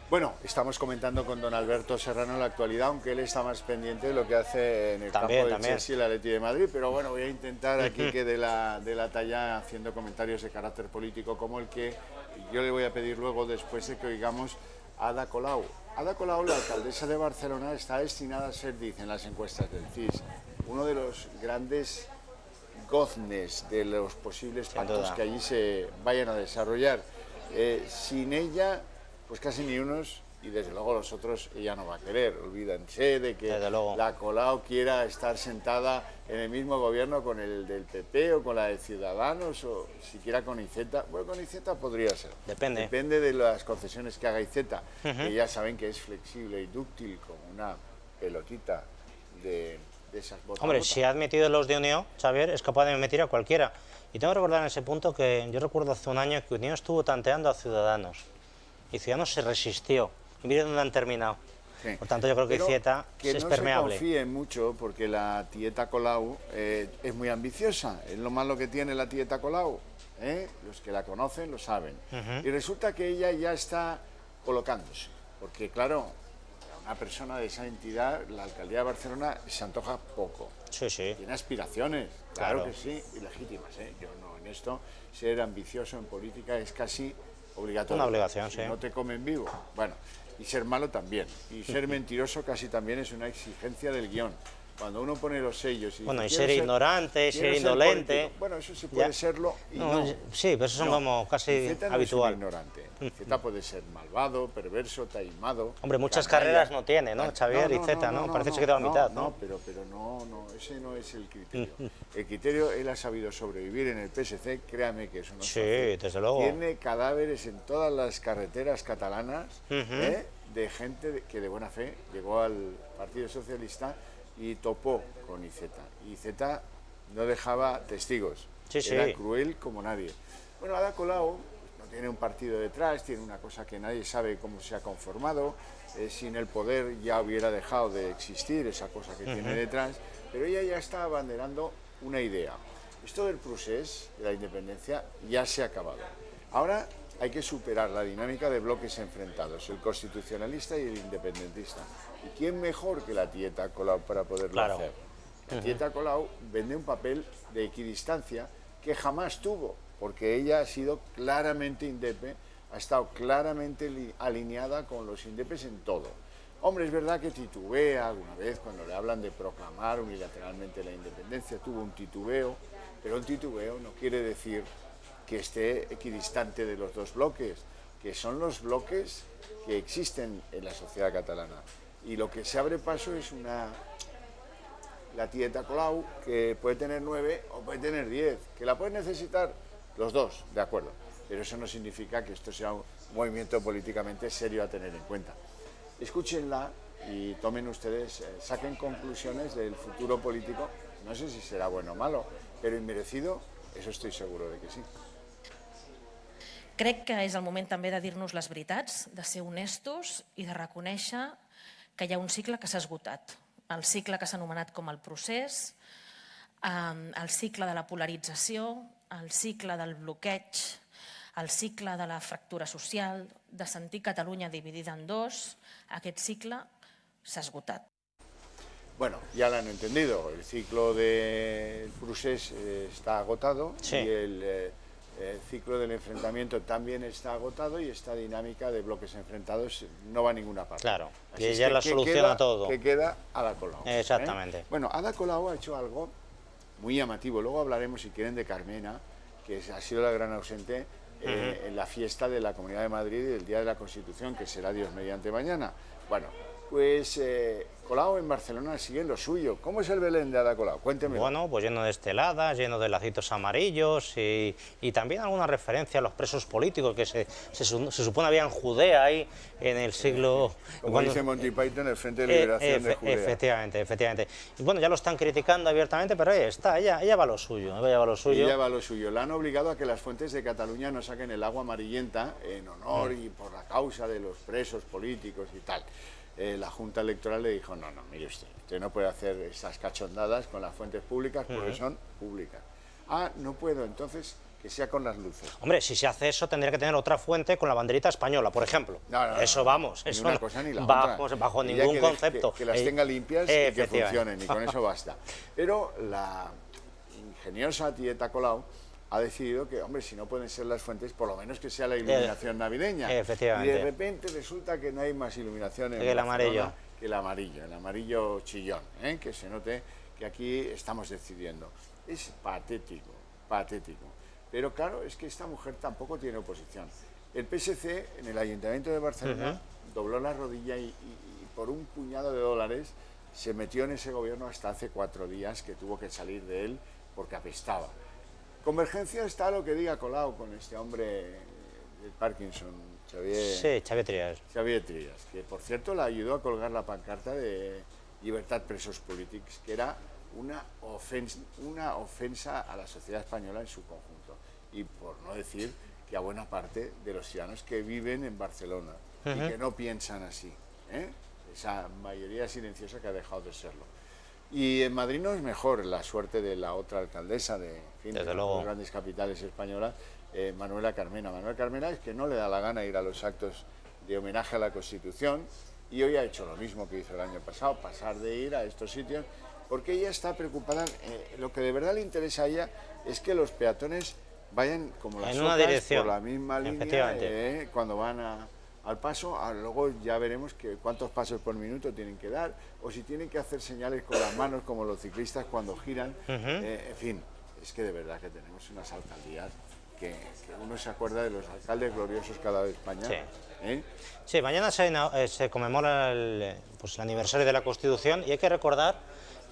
Bueno, estamos comentando con don Alberto Serrano la actualidad, aunque él está más pendiente de lo que hace en el campo del Chelsea y el Atleti de Madrid, pero bueno, voy a intentar aquí que de la talla haciendo comentarios de carácter político como el que yo le voy a pedir luego después de que oigamos a Ada Colau. Ada Colau, la alcaldesa de Barcelona, está destinada a ser, dicen las encuestas del CIS, uno de los grandes goznes de los posibles pactos que allí se vayan a desarrollar. Sin ella, pues casi ni unos, y desde luego los otros ella no va a querer. Olvídense de que la Colau quiera estar sentada en el mismo gobierno con el del PP o con la de Ciudadanos o siquiera con Iceta. Bueno, con Iceta podría ser. Depende de las concesiones que haga Iceta, que ya saben que es flexible y dúctil como una pelotita de esas botas. Hombre, si ha admitido los de Unión, Xavier, es capaz de meter a cualquiera. Y tengo que recordar en ese punto que yo recuerdo hace un año que Unión estuvo tanteando a Ciudadanos. Y Ciudadanos se resistió. Y miren dónde han terminado. Sí. Por tanto, yo creo que Iceta es permeable. Que no se confíen mucho, porque la tieta Colau es muy ambiciosa. Es lo malo que tiene la tieta Colau. Los que la conocen lo saben. Y resulta que ella ya está colocándose. Porque, claro, una persona de esa entidad, la alcaldía de Barcelona, se antoja poco. Sí, sí. Tiene aspiraciones, claro que sí, y legítimas. Yo no, en esto, ser ambicioso en política es casi obligatorio. Una obligación, si no te comen vivo. Bueno, y ser malo también. Y ser mentiroso casi también es una exigencia del guión. Cuando uno pone los sellos y bueno, y ser ignorante, ser indolente. Bueno, eso sí puede serlo y no. Sí, pero eso son como casi habitual. No es ignorante. Iceta puede ser malvado, perverso, taimado. Hombre, muchas carreras no tiene, ¿no? Xavier Iceta, ¿no? Parece que se quedó a mitad, ¿no? No, pero no, ese no es el criterio. El criterio, él ha sabido sobrevivir en el PSC, créame que eso no es fácil. Sí, desde luego. Tiene cadáveres en todas las carreteras catalanas de gente que de buena fe llegó al Partido Socialista y topó con Iceta. Y Iceta no dejaba testigos. Era cruel como nadie. Bueno, Ada Colau no tiene un partido detrás, tiene una cosa que nadie sabe cómo se ha conformado. Sin el poder ya hubiera dejado de existir esa cosa que tiene detrás, pero ella ya está abanderando una idea. Esto del procés de la independencia ya se ha acabado. Ahora hay que superar la dinámica de bloques enfrentados, el constitucionalista y el independentista. ¿Y quién mejor que la tieta Colau para poderlo hacer? La tieta Colau vende un papel de equidistancia que jamás tuvo, porque ella ha sido claramente indepe, ha estado claramente alineada con los indepes en todo. Hombre, es verdad que titubea alguna vez cuando le hablan de proclamar unilateralmente la independencia, tuvo un titubeo, pero un titubeo no quiere decir que esté equidistante de los dos bloques, que son los bloques que existen en la sociedad catalana. Y lo que se abre paso es la tieta Colau, que puede tener 9 o puede tener 10, que la pueden necesitar los dos, de acuerdo. Pero eso no significa que esto sea un movimiento políticamente serio a tener en cuenta. Escúchenla y tomen ustedes, saquen conclusiones del futuro político. No sé si será bueno o malo, pero inmerecido, eso estoy seguro de que sí. Crec que és el moment també de dir-nos les veritats, de ser honestos i de reconèixer que hi ha un cicle que s'ha esgotat. El cicle que s'ha anomenat com el procés, el cicle de la polarització, el cicle del bloqueig, el cicle de la fractura social, de sentir Catalunya dividida en dos, aquest cicle s'ha esgotat. Bueno, ya lo han entendido, el ciclo del procés está agotado y el ciclo del enfrentamiento también está agotado y esta dinámica de bloques enfrentados no va a ninguna parte. Claro, Así y es ya que, la soluciona todo. Que queda Ada Colau. Exactamente. Bueno, Ada Colau ha hecho algo muy llamativo, luego hablaremos si quieren de Carmena, que ha sido la gran ausente en la fiesta de la Comunidad de Madrid y el Día de la Constitución, que será Dios mediante mañana. Bueno, pues Colau en Barcelona sigue en lo suyo. ¿Cómo es el Belén de Ada Colau? Cuénteme. Bueno, pues lleno de esteladas, lleno de lacitos amarillos y también alguna referencia a los presos políticos que se supone había en Judea ahí en el siglo... Como dice Monty Python, el Frente de Liberación de Judea. Efectivamente. Y bueno, ya lo están criticando abiertamente, pero ahí está, ella va a lo suyo, Ella va a lo suyo. La han obligado a que las fuentes de Cataluña no saquen el agua amarillenta en honor y por la causa de los presos políticos y tal. La Junta Electoral le dijo, no, mire usted no puede hacer esas cachondadas con las fuentes públicas porque son públicas. Ah, no puedo, entonces que sea con las luces. Hombre, si se hace eso tendría que tener otra fuente con la banderita española, por ejemplo. Eso vamos, ni eso una cosa ni la otra. Bajo ningún concepto. Que las tenga limpias y que funcionen, y con eso basta. Pero la ingeniosa tieta Colau ha decidido que, hombre, si no pueden ser las fuentes, por lo menos que sea la iluminación navideña. Efectivamente. Y de repente resulta que no hay más iluminación en el amarillo. Que el amarillo chillón, que se note que aquí estamos decidiendo. Es patético. Pero claro, es que esta mujer tampoco tiene oposición. El PSC en el Ayuntamiento de Barcelona dobló la rodilla y por un puñado de dólares se metió en ese gobierno hasta hace 4 días, que tuvo que salir de él porque apestaba. Convergencia está lo que diga Colau con este hombre de Parkinson, Xavier Trias. Xavier Trias, que por cierto la ayudó a colgar la pancarta de Libertad Presos Políticos, que era una ofensa a la sociedad española en su conjunto. Y por no decir que a buena parte de los ciudadanos que viven en Barcelona y que no piensan así, esa mayoría silenciosa que ha dejado de serlo. Y en Madrid no es mejor la suerte de la otra alcaldesa de las grandes capitales españolas, Manuela Carmena. Manuela Carmena es que no le da la gana ir a los actos de homenaje a la Constitución y hoy ha hecho lo mismo que hizo el año pasado, pasar de ir a estos sitios, porque ella está preocupada. Lo que de verdad le interesa a ella es que los peatones vayan como las ocas por la misma línea cuando van al paso. Luego ya veremos cuántos pasos por minuto tienen que dar o si tienen que hacer señales con las manos como los ciclistas cuando giran. En fin, es que de verdad que tenemos unas alcaldías que uno se acuerda de los alcaldes gloriosos que ha dado España. Sí, mañana se conmemora el aniversario de la Constitución y hay que recordar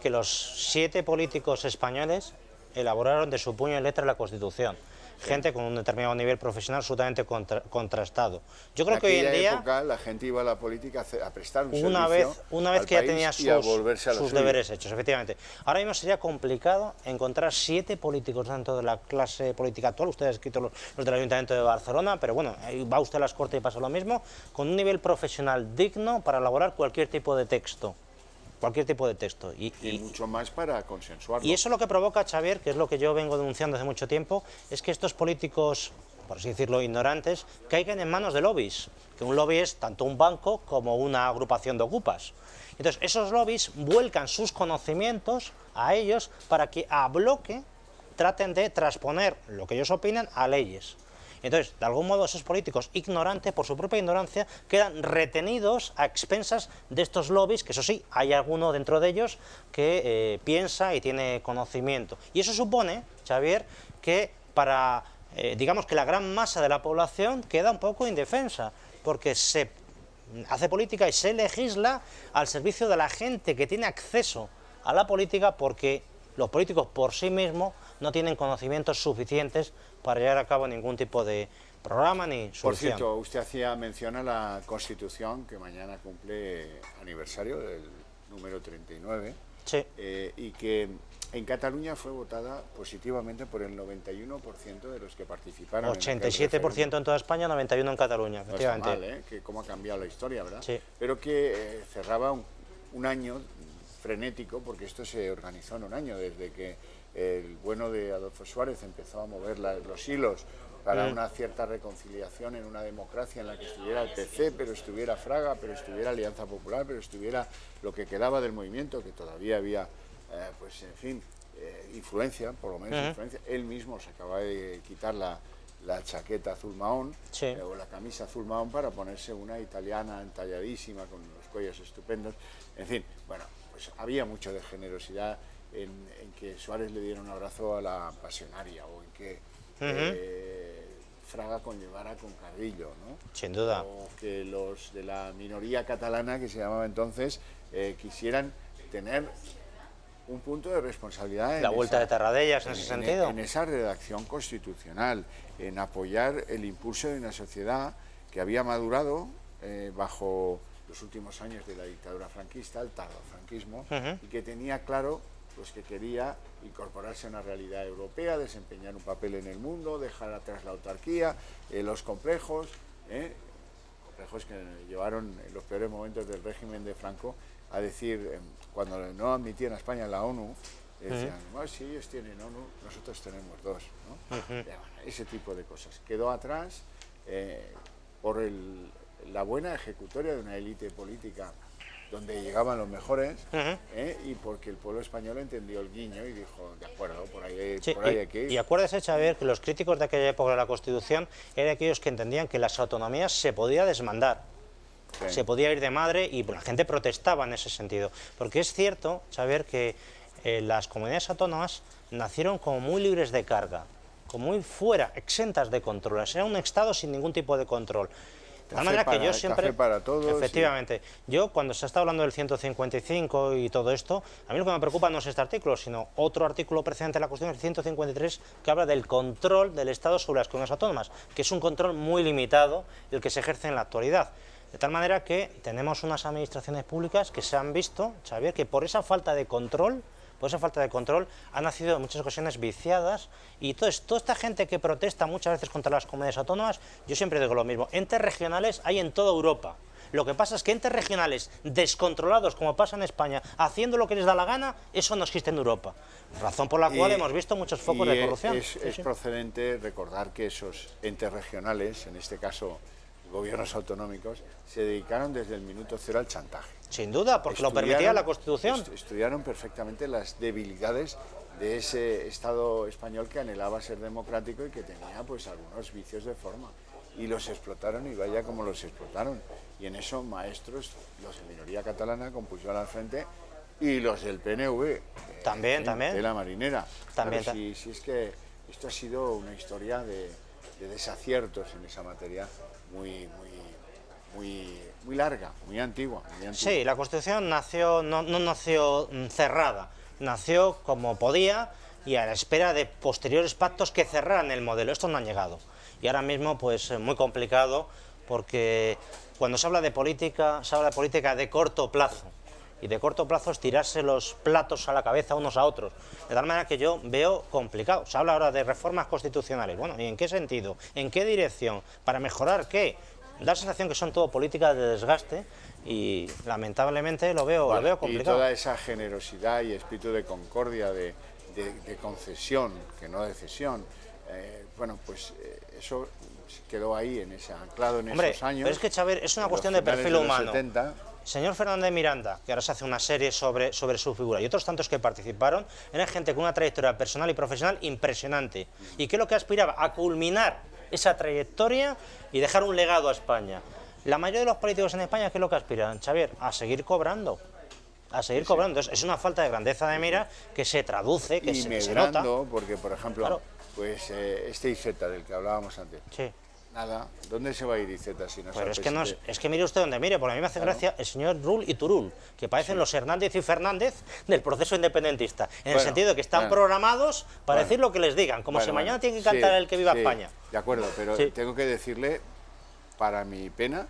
que los 7 políticos españoles elaboraron de su puño y letra la Constitución. Gente con un determinado nivel profesional absolutamente contrastado. Yo creo que hoy en día... época la gente iba a la política a prestar un servicio una vez que ya tenía sus deberes hechos, efectivamente. Ahora mismo sería complicado encontrar 7 políticos dentro de la clase política actual. Usted ha escrito los del Ayuntamiento de Barcelona, pero bueno, va usted a las Cortes y pasa lo mismo, con un nivel profesional digno para elaborar cualquier tipo de texto. Y mucho más para consensuarlo. Y eso lo que provoca, Xavier, que es lo que yo vengo denunciando hace mucho tiempo, es que estos políticos, por así decirlo, ignorantes, caigan en manos de lobbies, que un lobby es tanto un banco como una agrupación de ocupas. Entonces, esos lobbies vuelcan sus conocimientos a ellos para que a bloque traten de transponer lo que ellos opinan a leyes. Entonces, de algún modo, esos políticos ignorantes, por su propia ignorancia, quedan retenidos a expensas de estos lobbies, que eso sí, hay alguno dentro de ellos que piensa y tiene conocimiento. Y eso supone, Xavier, que digamos que la gran masa de la población queda un poco indefensa, porque se hace política y se legisla al servicio de la gente que tiene acceso a la política, porque los políticos por sí mismos no tienen conocimientos suficientes para llevar a cabo ningún tipo de programa ni solución. Por cierto, usted hacía mención a la Constitución, que mañana cumple aniversario del número 39, y que en Cataluña fue votada positivamente por el 91% de los que participaron. 87% en toda España, 91% en Cataluña, efectivamente. No está mal, que cómo ha cambiado la historia, ¿verdad? Sí. Pero que cerraba un año frenético, porque esto se organizó en un año, desde que el bueno de Adolfo Suárez empezó a mover los hilos para una cierta reconciliación en una democracia en la que estuviera el PC, pero estuviera Fraga, pero estuviera Alianza Popular, pero estuviera lo que quedaba del movimiento, que todavía había, pues en fin, influencia, por lo menos influencia. Él mismo se acaba de quitar la chaqueta azul mahón, o la camisa azul mahón, para ponerse una italiana entalladísima con los cuellos estupendos. En fin, bueno, pues había mucho de generosidad en que Suárez le diera un abrazo a la pasionaria, o en que Fraga conllevara con Carrillo, ¿no? Sin duda. O que los de la minoría catalana, que se llamaba entonces, quisieran tener un punto de responsabilidad. La vuelta de Tarradellas en ese sentido. En esa redacción constitucional, en apoyar el impulso de una sociedad que había madurado bajo los últimos años de la dictadura franquista, el tardofranquismo, y que tenía claro pues que quería incorporarse a una realidad europea, desempeñar un papel en el mundo, dejar atrás la autarquía, los complejos que llevaron en los peores momentos del régimen de Franco a decir, cuando no admitían a España en la ONU, decían, si ellos tienen ONU, nosotros tenemos dos, ¿no? Ese tipo de cosas. Quedó atrás por la buena ejecutoria de una élite política donde llegaban los mejores, y porque el pueblo español entendió el guiño y dijo, de acuerdo, por ahí hay que ir. Y acuérdese, Xavier, que los críticos de aquella época de la Constitución eran aquellos que entendían que las autonomías se podía desmandar, se podía ir de madre, y la gente protestaba en ese sentido. Porque es cierto, Xavier, que las comunidades autónomas nacieron como muy libres de carga, como muy fuera, exentas de control. Era un Estado sin ningún tipo de control. De tal manera que yo siempre, para todos, efectivamente, yo cuando se está hablando del 155 y todo esto, a mí lo que me preocupa no es este artículo, sino otro artículo precedente de la Constitución, el 153, que habla del control del Estado sobre las comunidades autónomas, que es un control muy limitado el que se ejerce en la actualidad. De tal manera que tenemos unas administraciones públicas que se han visto, Xavier, que por esa falta de control, han nacido en muchas ocasiones viciadas, y toda esta gente que protesta muchas veces contra las comunidades autónomas, yo siempre digo lo mismo, entes regionales hay en toda Europa. Lo que pasa es que entes regionales descontrolados, como pasa en España, haciendo lo que les da la gana, eso no existe en Europa. Razón por la cual hemos visto muchos focos de corrupción. Es procedente recordar que esos entes regionales, en este caso gobiernos autonómicos, se dedicaron desde el minuto cero al chantaje. Sin duda, porque lo permitía la Constitución. Estudiaron perfectamente las debilidades de ese Estado español que anhelaba ser democrático y que tenía pues algunos vicios de forma. Y los explotaron, y vaya como los explotaron. Y en eso maestros, los de minoría catalana, con Pujol al frente, y los del PNV. También. De la marinera. También. Claro, si es que esto ha sido una historia de desaciertos en esa materia muy larga, muy antigua. Sí, la Constitución no nació cerrada, nació como podía y a la espera de posteriores pactos que cerraran el modelo. Estos no han llegado. Y ahora mismo, pues, muy complicado, porque cuando se habla de política, se habla de política de corto plazo. Y de corto plazo es tirarse los platos a la cabeza unos a otros. De tal manera que yo veo complicado. Se habla ahora de reformas constitucionales. Bueno, ¿y en qué sentido? ¿En qué dirección? ¿Para mejorar qué? Da la sensación que son todo políticas de desgaste y lamentablemente lo veo complicado. Y toda esa generosidad y espíritu de concordia, de concesión, que no de cesión, eso quedó ahí, anclado en esos años. Pero es que, Xavier, es una cuestión de perfil humano. 70. Señor Fernández Miranda, que ahora se hace una serie sobre su figura, y otros tantos que participaron, eran gente con una trayectoria personal y profesional impresionante. ¿Y qué es lo que aspiraba? A culminar esa trayectoria y dejar un legado a España. La mayoría de los políticos en España, ¿qué es lo que aspiran, Xavier? A seguir cobrando. Entonces, es una falta de grandeza de mira que se traduce, que se nota. Porque, por ejemplo, claro, pues este IZ del que hablábamos antes. Sí. Nada, ¿dónde se va a ir IZ si no? Pero es que mire usted donde mire, porque a mí me hace gracia el señor Rull y Turull, que parecen los Hernández y Fernández del proceso independentista, en el sentido de que están programados para decir lo que les digan, como si mañana tiene que cantar el que viva España. De acuerdo, pero tengo que decirle, para mi pena,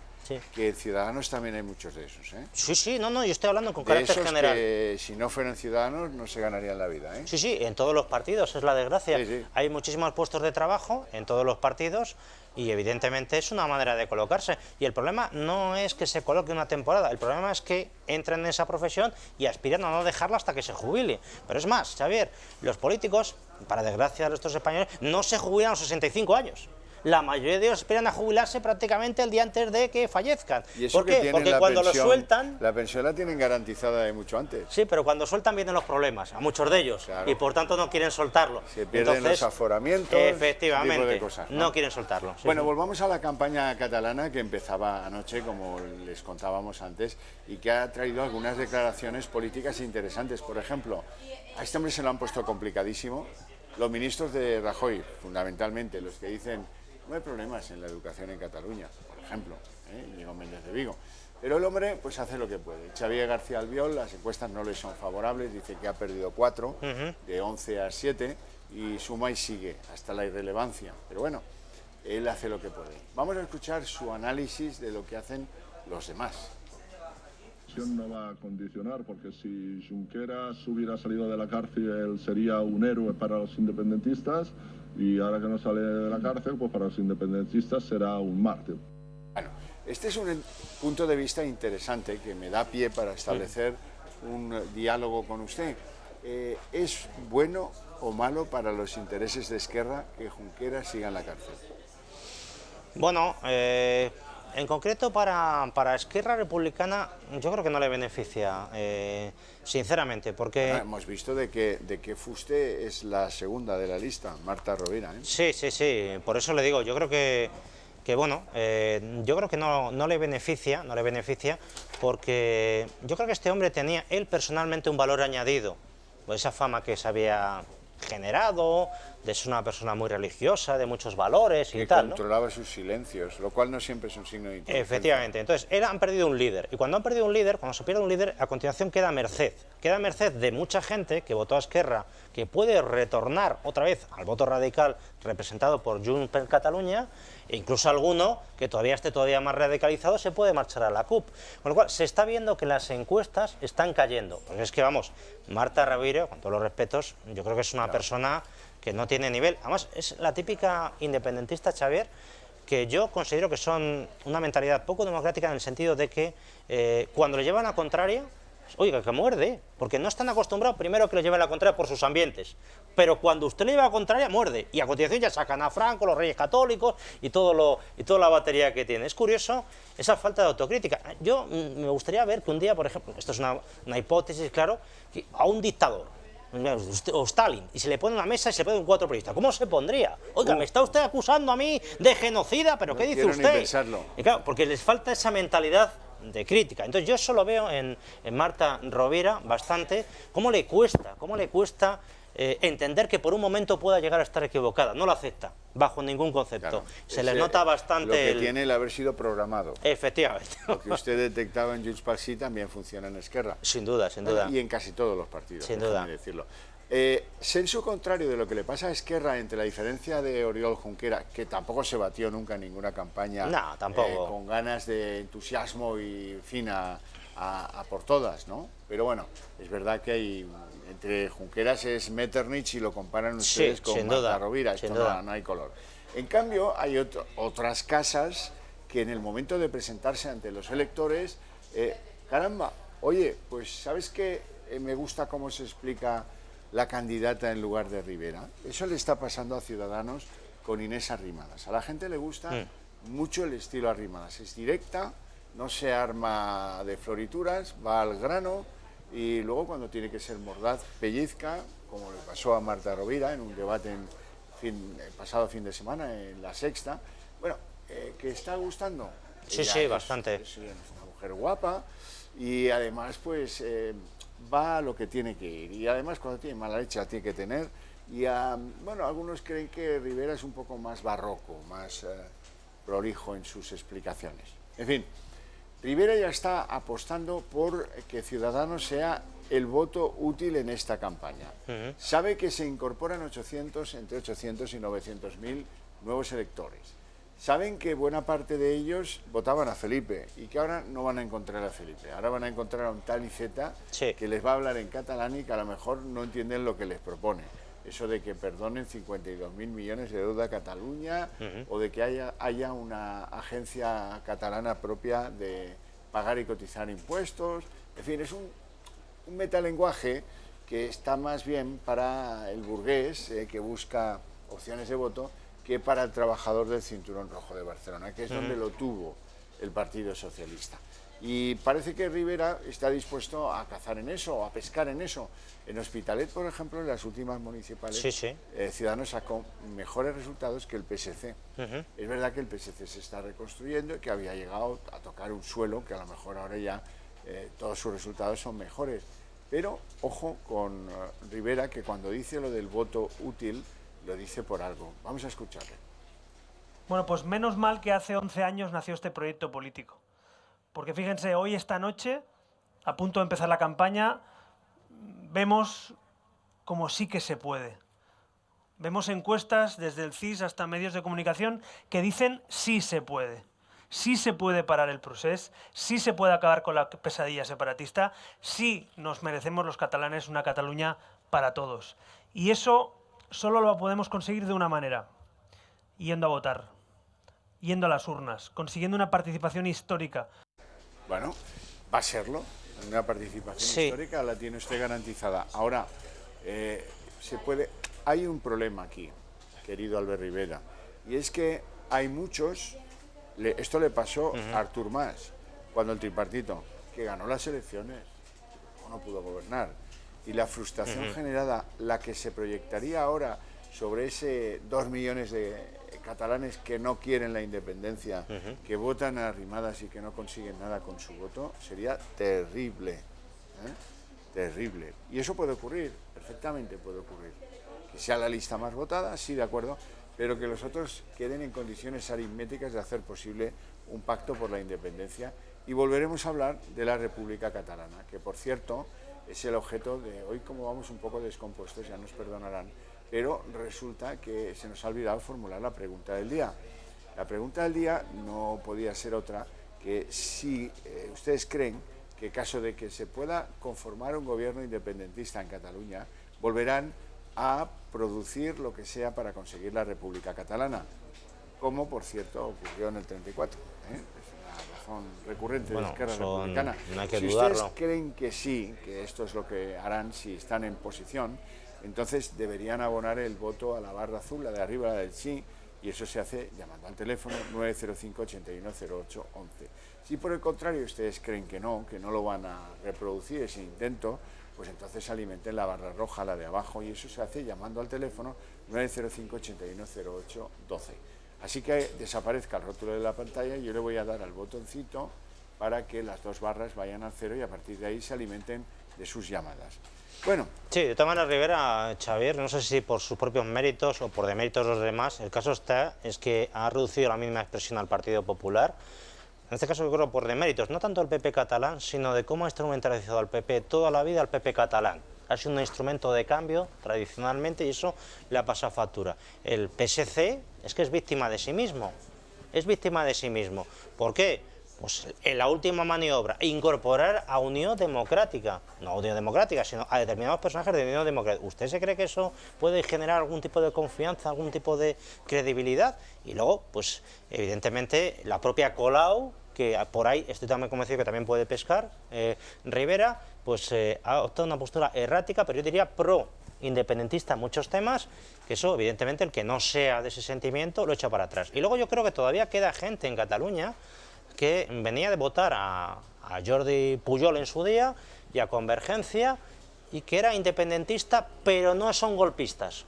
que Ciudadanos también hay muchos de esos, ¿eh? Sí, yo estoy hablando con carácter general. Que si no fueran Ciudadanos no se ganarían la vida, ¿eh? Sí, en todos los partidos, es la desgracia. Hay muchísimos puestos de trabajo en todos los partidos y evidentemente es una manera de colocarse. Y el problema no es que se coloque una temporada, el problema es que entren en esa profesión y aspiran a no dejarla hasta que se jubile. Pero es más, Xavier, los políticos, para desgracia de nuestros españoles, no se jubilan a los 65 años. la mayoría de ellos esperan a jubilarse prácticamente el día antes de que fallezcan. ¿Y eso ¿Por que qué? tienen Porque la cuando pensión, lo sueltan... la pensión la tienen garantizada de mucho antes. Sí, pero cuando sueltan vienen los problemas, a muchos de ellos, claro. Y por tanto no quieren soltarlo. Se pierden Entonces, los aforamientos, efectivamente, ese tipo de cosas, no quieren soltarlo. Sí, bueno, sí. volvamos a la campaña catalana que empezaba anoche, como les contábamos antes, y que ha traído algunas declaraciones políticas interesantes. Por ejemplo, a este hombre se lo han puesto complicadísimo. Los ministros de Rajoy, fundamentalmente, los que dicen no hay problemas en la educación en Cataluña, por ejemplo, Íñigo Méndez de Vigo. Pero el hombre pues hace lo que puede. Xavier García Albiol, las encuestas no le son favorables, dice que ha perdido 4, de 11 a 7, y suma y sigue hasta la irrelevancia. Pero bueno, él hace lo que puede. Vamos a escuchar su análisis de lo que hacen los demás. No va a condicionar, porque si Junqueras hubiera salido de la cárcel sería un héroe para los independentistas, y ahora que no sale de la cárcel, pues para los independentistas será un mártir. Bueno, este es un punto de vista interesante que me da pie para establecer un diálogo con usted. ¿Es bueno o malo para los intereses de Esquerra que Junqueras siga en la cárcel? Bueno, en concreto para Esquerra Republicana yo creo que no le beneficia, sinceramente, porque... Bueno, hemos visto de que Fuste es la segunda de la lista, Marta Rovira, ¿eh? Sí, por eso le digo, yo creo que bueno, yo creo que no le beneficia, porque yo creo que este hombre tenía él personalmente un valor añadido, pues esa fama que se había generado, de ser una persona muy religiosa, de muchos valores y tal, ¿no? Que controlaba sus silencios, lo cual no siempre es un signo de inteligencia. Efectivamente, entonces han perdido un líder, y cuando han perdido un líder, cuando se pierde un líder, a continuación queda merced de mucha gente que votó a Esquerra, que puede retornar otra vez al voto radical representado por Junts per Catalunya, e incluso alguno que todavía esté más radicalizado se puede marchar a la CUP. Con lo cual se está viendo que las encuestas están cayendo, porque es que vamos, Marta Rovira, con todos los respetos, yo creo que es una persona que no tiene nivel. Además, es la típica independentista, Xavier, que yo considero que son una mentalidad poco democrática en el sentido de que cuando le llevan la contraria, oiga, que muerde, porque no están acostumbrados primero que le lleven la contraria por sus ambientes, pero cuando usted le lleva la contraria, muerde, y a continuación ya sacan a Franco, los Reyes Católicos y toda la batería que tiene. Es curioso esa falta de autocrítica. Yo me gustaría ver que un día, por ejemplo, esto es una hipótesis, claro, que a un dictador, o Stalin, y se le pone una mesa y se pone un 4 periodista, ¿cómo se pondría? Oiga, me está usted acusando a mí de genocida, pero ¿qué dice usted? Y claro, porque les falta esa mentalidad de crítica. Entonces yo eso lo veo en Marta Rovira bastante, cómo le cuesta entender que por un momento pueda llegar a estar equivocada, no lo acepta, bajo ningún concepto. Claro, se le nota bastante... Lo que tiene el haber sido programado. Efectivamente. Lo que usted detectaba en Junts pel Sí también funciona en Esquerra. Sin duda. Y en casi todos los partidos, sin duda. Decirlo. Senso contrario de lo que le pasa a Esquerra entre la diferencia de Oriol Junquera, que tampoco se batió nunca en ninguna campaña, no, tampoco. Con ganas de entusiasmo y, en fin, a por todas, ¿no? Pero bueno, es verdad que hay... Entre Junqueras es Metternich y lo comparan ustedes con Marta Rovira, esto no hay color. En cambio, hay otras casas que en el momento de presentarse ante los electores, caramba, oye, pues ¿sabes qué? Me gusta cómo se explica la candidata en lugar de Rivera. Eso le está pasando a Ciudadanos con Inés Arrimadas. A la gente le gusta mucho el estilo Arrimadas. Es directa, no se arma de florituras, va al grano, y luego cuando tiene que ser mordaz, pellizca, como le pasó a Marta Rovira en un debate el pasado fin de semana en La Sexta. Bueno, que está gustando. Sí, bastante. Es una mujer guapa y además pues va a lo que tiene que ir. Y además cuando tiene mala leche la tiene que tener. Y bueno, algunos creen que Rivera es un poco más barroco, más prolijo en sus explicaciones. En fin. Rivera ya está apostando por que Ciudadanos sea el voto útil en esta campaña. Sabe que se incorporan entre 800 y 900.000 nuevos electores. Saben que buena parte de ellos votaban a Felipe y que ahora no van a encontrar a Felipe. Ahora van a encontrar a un tal Iceta que les va a hablar en catalán y que a lo mejor no entienden lo que les propone. Eso de que perdonen 52.000 millones de deuda a Cataluña o de que haya una agencia catalana propia de pagar y cotizar impuestos. En fin, es un metalenguaje que está más bien para el burgués que busca opciones de voto que para el trabajador del Cinturón Rojo de Barcelona, que es donde lo tuvo el Partido Socialista. Y parece que Rivera está dispuesto a cazar en eso, a pescar en eso. En Hospitalet, por ejemplo, en las últimas municipales, Ciudadanos sacó mejores resultados que el PSC. Es verdad que el PSC se está reconstruyendo y que había llegado a tocar un suelo que a lo mejor ahora ya todos sus resultados son mejores. Pero ojo con Rivera, que cuando dice lo del voto útil, lo dice por algo. Vamos a escucharle. Bueno, pues menos mal que hace 11 años nació este proyecto político. Porque fíjense, hoy, esta noche, a punto de empezar la campaña, vemos como sí que se puede. Vemos encuestas desde el CIS hasta medios de comunicación que dicen sí se puede. Sí se puede parar el procés, sí se puede acabar con la pesadilla separatista, sí nos merecemos los catalanes una Cataluña para todos. Y eso solo lo podemos conseguir de una manera, yendo a votar, yendo a las urnas, consiguiendo una participación histórica. Bueno, va a serlo, una participación histórica la tiene usted garantizada. Ahora, hay un problema aquí, querido Albert Rivera, y es que hay muchos, esto le pasó a Artur Mas, cuando el tripartito, que ganó las elecciones, no pudo gobernar, y la frustración generada, la que se proyectaría ahora sobre ese 2 millones de catalanes que no quieren la independencia, que votan a arrimadas y que no consiguen nada con su voto, sería terrible, terrible. Y eso puede ocurrir, perfectamente puede ocurrir. Que sea la lista más votada, sí, de acuerdo, pero que los otros queden en condiciones aritméticas de hacer posible un pacto por la independencia. Y volveremos a hablar de la República Catalana, que por cierto es el objeto de hoy. Como vamos un poco descompuestos, ya nos perdonarán, pero resulta que se nos ha olvidado formular la pregunta del día. La pregunta del día no podía ser otra que si ustedes creen que en caso de que se pueda conformar un gobierno independentista en Cataluña, volverán a producir lo que sea para conseguir la República Catalana, como por cierto ocurrió en el 34. Es una razón recurrente de Esquerra Republicana. No hay que si dudarlo. ustedes creen que sí, que esto es lo que harán si están en posición, entonces deberían abonar el voto a la barra azul, la de arriba, la del sí, y eso se hace llamando al teléfono 905 81 08 11. Si por el contrario ustedes creen que no lo van a reproducir ese intento, pues entonces alimenten la barra roja, la de abajo, y eso se hace llamando al teléfono 905 81 08 12. Así que desaparezca el rótulo de la pantalla y yo le voy a dar al botoncito para que las dos barras vayan al cero y a partir de ahí se alimenten de sus llamadas. Bueno. Sí, de todas maneras, Rivera, Xavier, no sé si por sus propios méritos o por deméritos de los demás, el caso es que ha reducido la mínima expresión al Partido Popular. En este caso yo creo por deméritos, no tanto el PP catalán, sino de cómo ha instrumentalizado al PP toda la vida al PP catalán. Ha sido un instrumento de cambio tradicionalmente y eso le ha pasado factura. El PSC es que es víctima de sí mismo, ¿Por qué? Pues en la última maniobra, incorporar a Unión Democrática, no a Unión Democrática, sino a determinados personajes de Unión Democrática. ¿Usted se cree que eso puede generar algún tipo de confianza, algún tipo de credibilidad? Y luego, pues evidentemente, la propia Colau, que por ahí estoy también convencido que también puede pescar, Rivera, pues ha adoptado una postura errática, pero yo diría pro-independentista en muchos temas, que eso, evidentemente, el que no sea de ese sentimiento lo echa para atrás. Y luego yo creo que todavía queda gente en Cataluña que venía de votar a Jordi Pujol en su día y a Convergencia y que era independentista pero no son golpistas.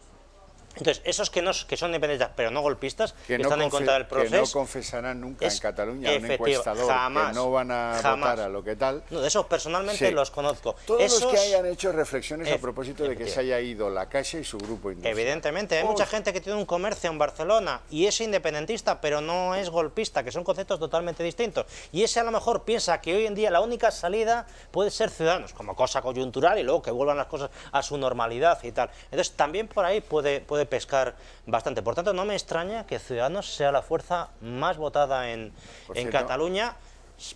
Entonces, esos que son independentistas pero no golpistas, que están en contra del proceso... Que no confesarán nunca en Cataluña a un encuestador, que no van a votar a lo que tal... No, de esos personalmente los conozco. Todos los que hayan hecho reflexiones a propósito de que se haya ido la Caixa y su grupo industrial. Evidentemente, hay mucha gente que tiene un comercio en Barcelona y es independentista pero no es golpista, que son conceptos totalmente distintos. Y ese a lo mejor piensa que hoy en día la única salida puede ser Ciudadanos, como cosa coyuntural y luego que vuelvan las cosas a su normalidad y tal. Entonces, también por ahí puede pescar bastante. Por tanto, no me extraña que Ciudadanos sea la fuerza más votada en Cataluña,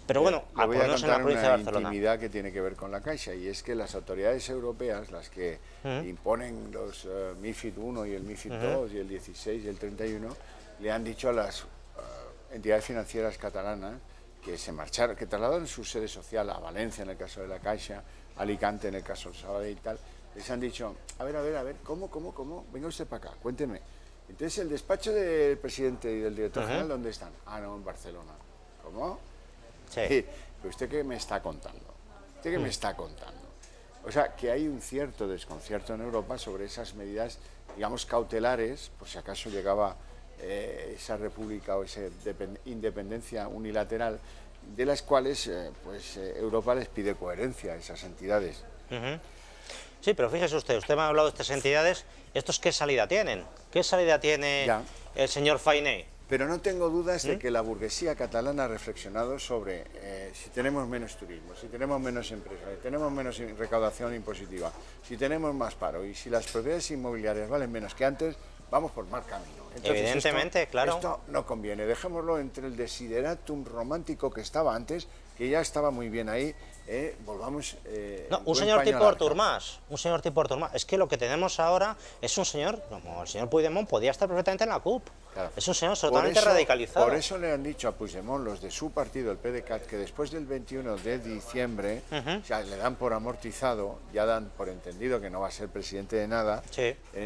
pero bueno, le voy a contar una intimidad que tiene que ver con la Caixa, y es que las autoridades europeas, las que imponen los MiFID I y el MiFID II y el 16 y el 31, le han dicho a las entidades financieras catalanas que se marcharon, que trasladaron su sede social a Valencia en el caso de la Caixa, a Alicante en el caso de Sabadell y tal. Les han dicho, a ver, ¿cómo? Venga usted para acá, cuénteme. Entonces, ¿el despacho del presidente y del director general dónde están? Ah, no, en Barcelona. ¿Cómo? Sí. ¿Pero usted qué me está contando? ¿Usted qué me está contando? O sea, que hay un cierto desconcierto en Europa sobre esas medidas, digamos, cautelares, por si acaso llegaba esa república o esa independencia unilateral, de las cuales Europa les pide coherencia a esas entidades. Sí, pero fíjese usted me ha hablado de estas entidades, ¿estos qué salida tienen? ¿Qué salida tiene el señor Fainé? Pero no tengo dudas de que la burguesía catalana ha reflexionado sobre si tenemos menos turismo, si tenemos menos empresas, si tenemos menos recaudación impositiva, si tenemos más paro y si las propiedades inmobiliarias valen menos que antes, vamos por mal camino. Entonces, evidentemente, claro. Esto no conviene, dejémoslo entre el desideratum romántico que estaba antes, que ya estaba muy bien ahí, volvamos... no, un señor tipo Artur Mas, es que lo que tenemos ahora es un señor, como el señor Puigdemont, podía estar perfectamente en la CUP. Claro. Es un señor totalmente radicalizado. Por eso le han dicho a Puigdemont, los de su partido, el PDeCAT, que después del 21 de diciembre, o sea, le dan por amortizado, ya dan por entendido que no va a ser presidente de nada,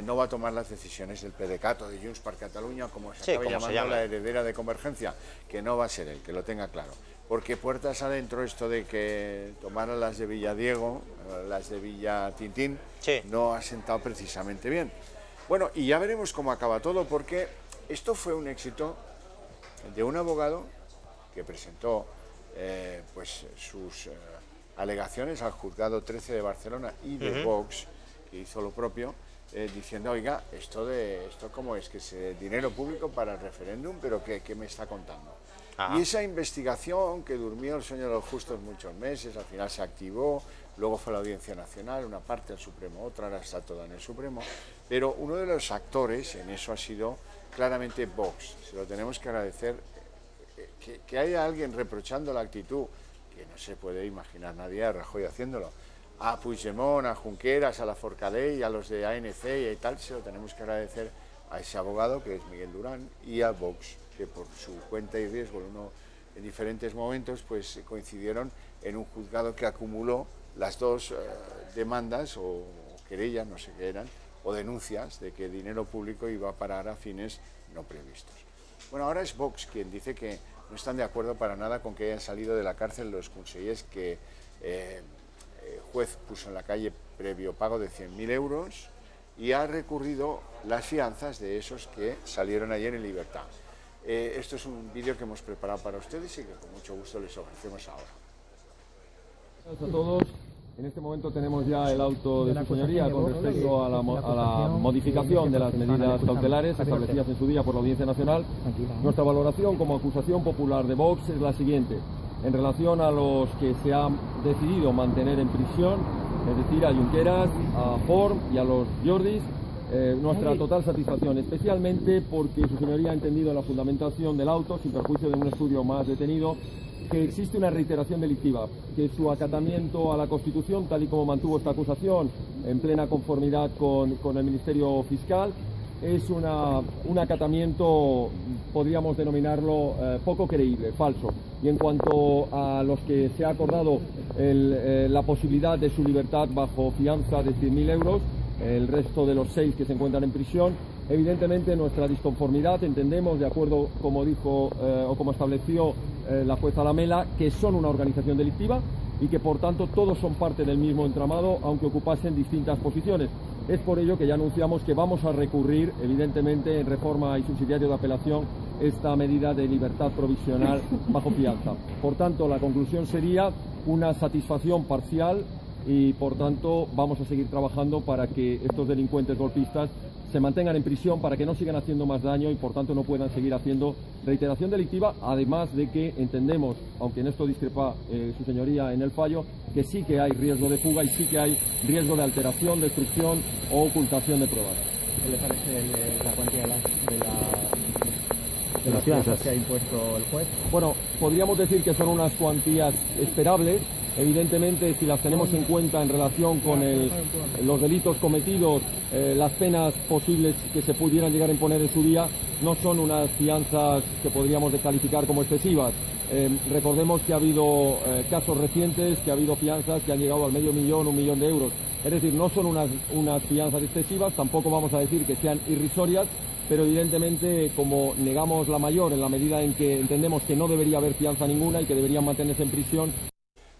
no va a tomar las decisiones del PDeCAT o de Junts per Catalunya, como se acaba llamando la heredera de Convergencia, que no va a ser él, que lo tenga claro. Porque puertas adentro esto de que tomara las de Villadiego, las de Villa Tintín, no ha sentado precisamente bien. Bueno, y ya veremos cómo acaba todo, porque esto fue un éxito de un abogado que presentó sus alegaciones al juzgado 13 de Barcelona y de Vox, que hizo lo propio, diciendo, oiga, esto cómo es, que es dinero público para el referéndum, pero ¿qué me está contando? Y esa investigación que durmió el sueño de los justos muchos meses, al final se activó, luego fue la Audiencia Nacional, una parte al Supremo, otra, ahora está toda en el Supremo, pero uno de los actores en eso ha sido claramente Vox. Se lo tenemos que agradecer, que haya alguien reprochando la actitud, que no se puede imaginar nadie a Rajoy haciéndolo, a Puigdemont, a Junqueras, a la Forcadell, a los de ANC y tal, se lo tenemos que agradecer a ese abogado, que es Miguel Durán, y a Vox, que por su cuenta y riesgo en diferentes momentos pues coincidieron en un juzgado que acumuló las dos demandas o querellas, no sé qué eran, o denuncias de que dinero público iba a parar a fines no previstos. Bueno, ahora es Vox quien dice que no están de acuerdo para nada con que hayan salido de la cárcel los consellers que el juez puso en la calle previo pago de 100.000 euros y ha recurrido las fianzas de esos que salieron ayer en libertad. Esto es un vídeo que hemos preparado para ustedes y que con mucho gusto les ofrecemos ahora. Gracias a todos. En este momento tenemos ya el auto de su señoría con respecto a la modificación de las medidas cautelares establecidas en su día por la Audiencia Nacional. Nuestra valoración como acusación popular de Vox es la siguiente. En relación a los que se ha decidido mantener en prisión, es decir, a Junqueras, a Forn y a los Jordis, nuestra total satisfacción, especialmente porque su señoría ha entendido en la fundamentación del auto, sin perjuicio de un estudio más detenido, que existe una reiteración delictiva, que su acatamiento a la Constitución, tal y como mantuvo esta acusación, en plena conformidad con el Ministerio Fiscal, es un acatamiento, podríamos denominarlo, poco creíble, falso. Y en cuanto a los que se ha acordado la posibilidad de su libertad bajo fianza de 100.000 euros, el resto de los 6 que se encuentran en prisión, evidentemente nuestra disconformidad, entendemos, de acuerdo como dijo o como estableció la jueza Lamela, que son una organización delictiva y que por tanto todos son parte del mismo entramado, aunque ocupasen distintas posiciones. Es por ello que ya anunciamos que vamos a recurrir, evidentemente, en reforma y subsidiario de apelación, esta medida de libertad provisional bajo fianza. Por tanto, la conclusión sería una satisfacción parcial y, por tanto, vamos a seguir trabajando para que estos delincuentes golpistas se mantengan en prisión, para que no sigan haciendo más daño y, por tanto, no puedan seguir haciendo reiteración delictiva, además de que entendemos, aunque en esto discrepa su señoría en el fallo, que sí que hay riesgo de fuga y sí que hay riesgo de alteración, destrucción o ocultación de pruebas. ¿Qué le parece la cuantía de las fianzas que ha impuesto el juez? Bueno, podríamos decir que son unas cuantías esperables. Evidentemente, si las tenemos en cuenta en relación con los delitos cometidos, las penas posibles que se pudieran llegar a imponer en su día, no son unas fianzas que podríamos descalificar como excesivas. Recordemos que ha habido casos recientes, que ha habido fianzas que han llegado al medio millón, 1 millón de euros. Es decir, no son unas fianzas excesivas, tampoco vamos a decir que sean irrisorias, pero evidentemente como negamos la mayor en la medida en que entendemos que no debería haber fianza ninguna y que deberían mantenerse en prisión.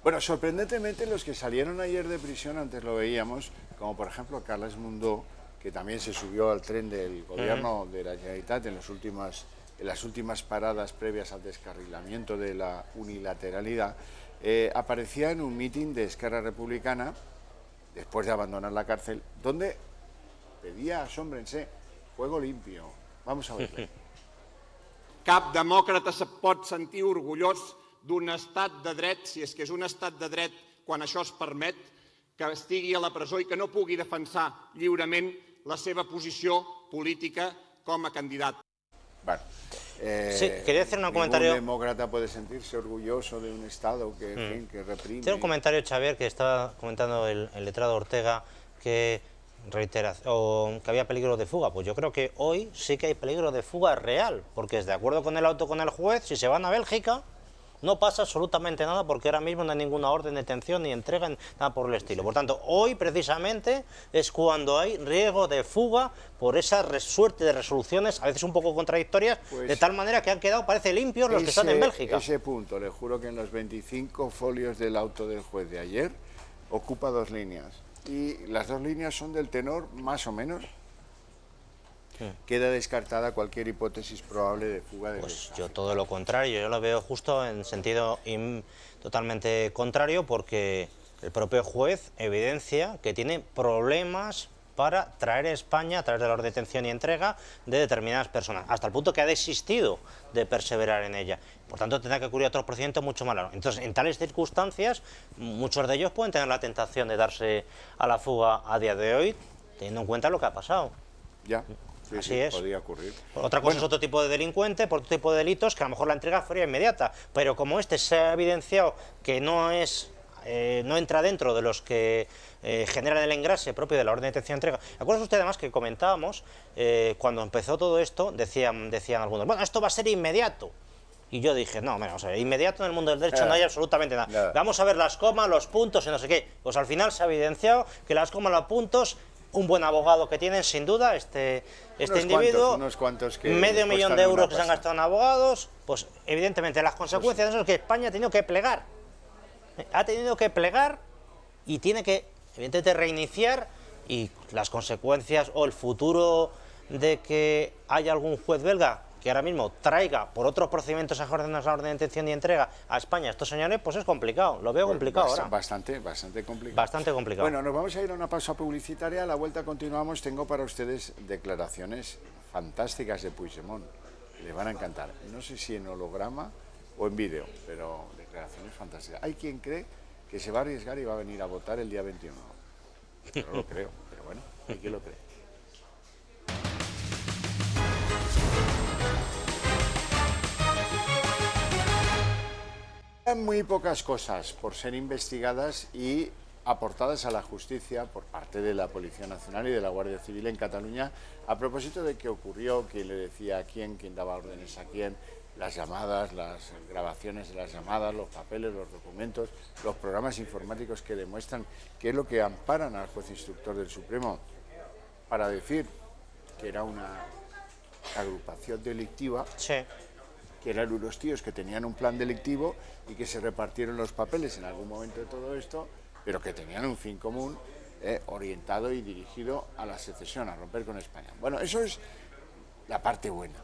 Bueno, sorprendentemente los que salieron ayer de prisión, antes lo veíamos, como por ejemplo Carles Mundó, que también se subió al tren del gobierno de la Generalitat en las últimas paradas previas al descarrilamiento de la unilateralidad, aparecía en un mitin de Esquerra Republicana, después de abandonar la cárcel, donde pedía, asómbrense, juego limpio. Vamos a verle. Cap demòcrata se pot sentir orgullós d'un estat de dret, si és que és un estat de dret quan això es permet, que estigui a la presó i que no pugui defensar lliurement la seva posició política com a candidat. Bueno, sí, quería hacer un comentario. Ningún demócrata puede sentirse orgulloso de un Estado que, en fin, que reprime. Tiene un comentario, Xavier, que estaba comentando el letrado Ortega, que había peligro de fuga. Pues yo creo que hoy sí que hay peligro de fuga real, porque es de acuerdo con el auto con el juez, si se van a Bélgica no pasa absolutamente nada, porque ahora mismo no hay ninguna orden de detención ni entrega, nada por el estilo. Por tanto, hoy precisamente es cuando hay riesgo de fuga por esa suerte de resoluciones, a veces un poco contradictorias, pues, de tal manera que han quedado, parece, limpios los que están en Bélgica. Ese punto, le juro que en los 25 folios del auto del juez de ayer ocupa 2 líneas. Y las 2 líneas son del tenor, más o menos. Queda descartada cualquier hipótesis probable de fuga de Pues yo todo lo contrario, yo lo veo justo en sentido totalmente contrario, porque el propio juez evidencia que tiene problemas para traer a España, a través de la orden de detención y entrega, de determinadas personas, hasta el punto que ha desistido de perseverar en ella. Por tanto, tendrá que ocurrir otro procedimiento mucho más largo. Entonces, en tales circunstancias, muchos de ellos pueden tener la tentación de darse a la fuga a día de hoy, teniendo en cuenta lo que ha pasado. Ya. Sí, así sí, es. Podría ocurrir. Otra cosa es otro tipo de delincuente, por otro tipo de delitos, que a lo mejor la entrega fuera inmediata, pero como este se ha evidenciado que no entra dentro de los que generan el engrase propio de la orden de detención y entrega. ¿Acuerdas usted además que comentábamos, cuando empezó todo esto, decían algunos, bueno, esto va a ser inmediato? Y yo dije, no, vamos a ver, inmediato en el mundo del derecho no hay absolutamente nada. Vamos a ver las comas, los puntos y no sé qué. Pues al final se ha evidenciado que las comas, los puntos, un buen abogado que tienen, sin duda, este individuo, unos cuantos que medio millón de euros que se han gastado en abogados, pues evidentemente las consecuencias de eso es que España ha tenido que plegar. Ha tenido que plegar y tiene que, evidentemente, reiniciar, y las consecuencias o el futuro de que haya algún juez belga que ahora mismo traiga por otros procedimientos ajenos a la orden de detención y entrega a España a estos señores, pues es complicado, lo veo complicado ahora. Bastante complicado. Bastante complicado. Bueno, nos vamos a ir a una pausa publicitaria, a la vuelta continuamos. Tengo para ustedes declaraciones fantásticas de Puigdemont, les van a encantar. No sé si en holograma o en vídeo, pero declaraciones fantásticas. Hay quien cree que se va a arriesgar y va a venir a votar el día 21. No lo creo, pero bueno, hay quien lo cree. Muy pocas cosas por ser investigadas y aportadas a la justicia por parte de la Policía Nacional y de la Guardia Civil en Cataluña, a propósito de qué ocurrió, quién le decía a quién daba órdenes a quién, las llamadas, las grabaciones de las llamadas, los papeles, los documentos, los programas informáticos que demuestran qué es lo que amparan al juez instructor del Supremo para decir que era una agrupación delictiva. Sí. Que eran unos tíos que tenían un plan delictivo y que se repartieron los papeles en algún momento de todo esto, pero que tenían un fin común, orientado y dirigido a la secesión, a romper con España. Bueno, eso es la parte buena.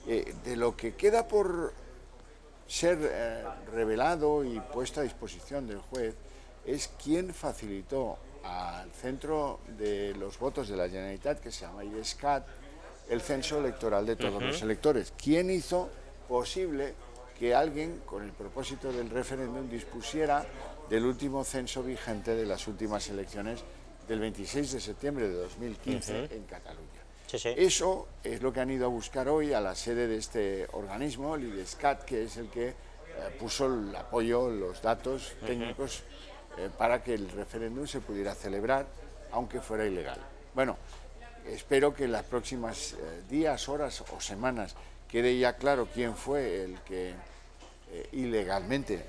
De lo que queda por ser revelado y puesto a disposición del juez es quién facilitó al centro de los votos de la Generalitat, que se llama IDESCAT, el censo electoral de todos los electores. ¿Quién hizo posible que alguien, con el propósito del referéndum, dispusiera del último censo vigente de las últimas elecciones del 26 de septiembre de 2015 en Cataluña? Sí, sí. Eso es lo que han ido a buscar hoy a la sede de este organismo, el IDESCAT, que es el que puso el apoyo, los datos técnicos para que el referéndum se pudiera celebrar, aunque fuera ilegal. Bueno, espero que en las próximas días, horas o semanas quede ya claro quién fue el que ilegalmente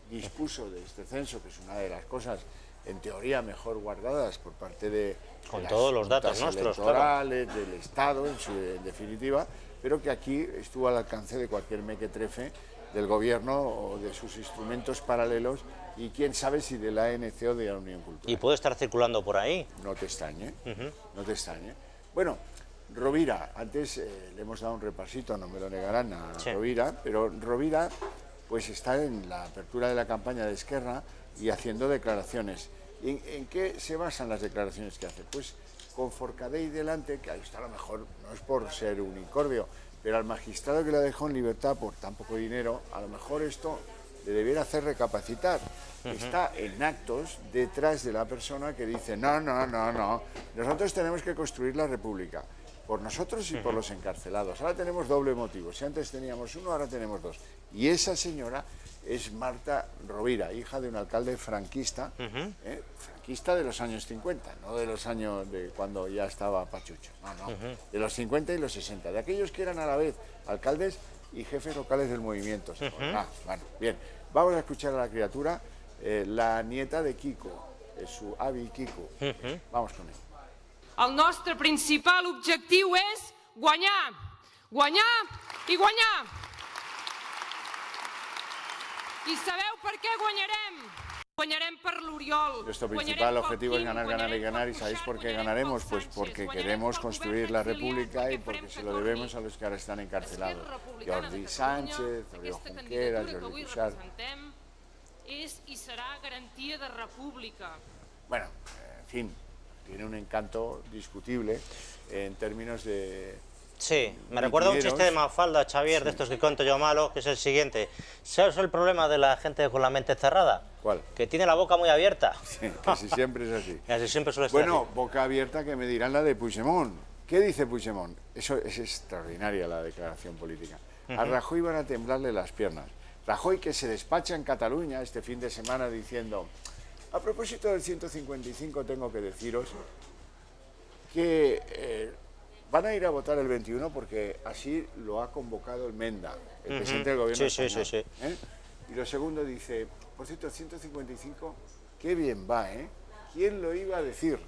dispuso de este censo, que es una de las cosas en teoría mejor guardadas por parte de con todos los datos nuestros, electorales, claro, del Estado en definitiva, pero que aquí estuvo al alcance de cualquier mequetrefe del gobierno o de sus instrumentos paralelos, y quién sabe si de la ANC o de la Unión Cultural. Y puede estar circulando por ahí. No te extrañe, no te extrañe. Bueno, Rovira, antes le hemos dado un repasito, no me lo negarán, a Rovira, pero Rovira pues está en la apertura de la campaña de Esquerra y haciendo declaraciones. ¿En qué se basan las declaraciones que hace? Pues con Forcadell delante, que ahí está, a lo mejor no es por ser unicordio, pero al magistrado que la dejó en libertad por tan poco dinero, a lo mejor esto le debiera hacer recapacitar. Está en actos detrás de la persona que dice no, nosotros tenemos que construir la república, por nosotros y por los encarcelados. Ahora tenemos doble motivo, si antes teníamos uno, ahora tenemos dos. Y esa señora es Marta Rovira, hija de un alcalde franquista, franquista de los años 50, no de los años de cuando ya estaba Pachucho, de los 50 y los 60, de aquellos que eran a la vez alcaldes y jefes locales del movimiento. Bueno, bien, vamos a escuchar a la criatura, la nieta de Kiko, su avi Kiko. Vamos con él. El nostre principal objectiu és guanyar, guanyar i guanyar. I sabeu per què guanyarem? Guanyarem per l'Oriol. Nuestro principal objetivo es ganar, ganar y ganar. ¿Y sabéis por qué ganaremos? Pues porque queremos construir la república y porque se lo debemos a los que ahora están encarcelados. Jordi Sánchez, Oriol Junqueras, Jordi Cuixart. És i serà garantia de república. Bueno, en fin, tiene un encanto discutible en términos de... Sí, me recuerda un chiste de Mafalda, Xavier, de estos que cuento yo malo, que es el siguiente. ¿Sabes el problema de la gente con la mente cerrada? ¿Cuál? Que tiene la boca muy abierta. Sí, casi siempre es así. Casi siempre suele ser bueno, así. Boca abierta que me dirán la de Puigdemont. ¿Qué dice Puigdemont? Eso es extraordinaria la declaración política. A Rajoy van a temblarle las piernas. Rajoy, que se despacha en Cataluña este fin de semana diciendo: a propósito del 155 tengo que deciros que van a ir a votar el 21 porque así lo ha convocado el Menda, el presidente del gobierno español. Sí. Y lo segundo dice, por cierto, el 155, qué bien va, ¿eh? ¿Quién lo iba a decir?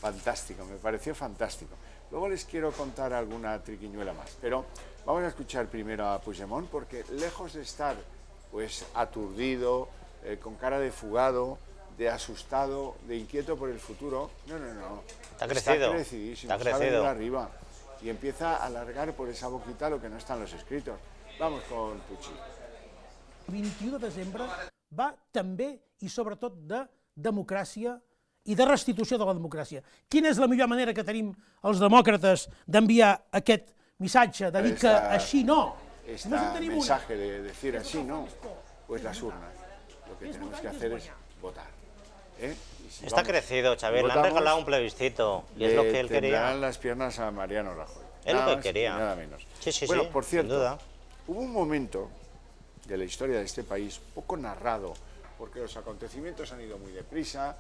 Fantástico, me pareció fantástico. Luego les quiero contar alguna triquiñuela más, pero vamos a escuchar primero a Puigdemont porque lejos de estar pues aturdido, con cara de fugado, de asustado, de inquieto por el futuro, no. Está crecido. Está crecidísimo, sale de arriba y empieza a alargar por esa boquita lo que no está en los escritos. Vamos con Puig. El 21 de desembre va també i sobretot de democràcia i de restitució de la democràcia. Quina és la millor manera que tenim els demòcrates d'enviar aquest missatge, de dir que així no? Este mensaje de decir así no, pues las urnas. Lo que tenemos que hacer es votar. Si está crecido, Xavier, le han regalado un plebiscito y es lo que él quería. Tendrán las piernas a Mariano Rajoy. Es lo que él quería. Nada menos. Sí, bueno, por cierto, hubo un momento de la historia de este país poco narrado, porque los acontecimientos han ido muy deprisa,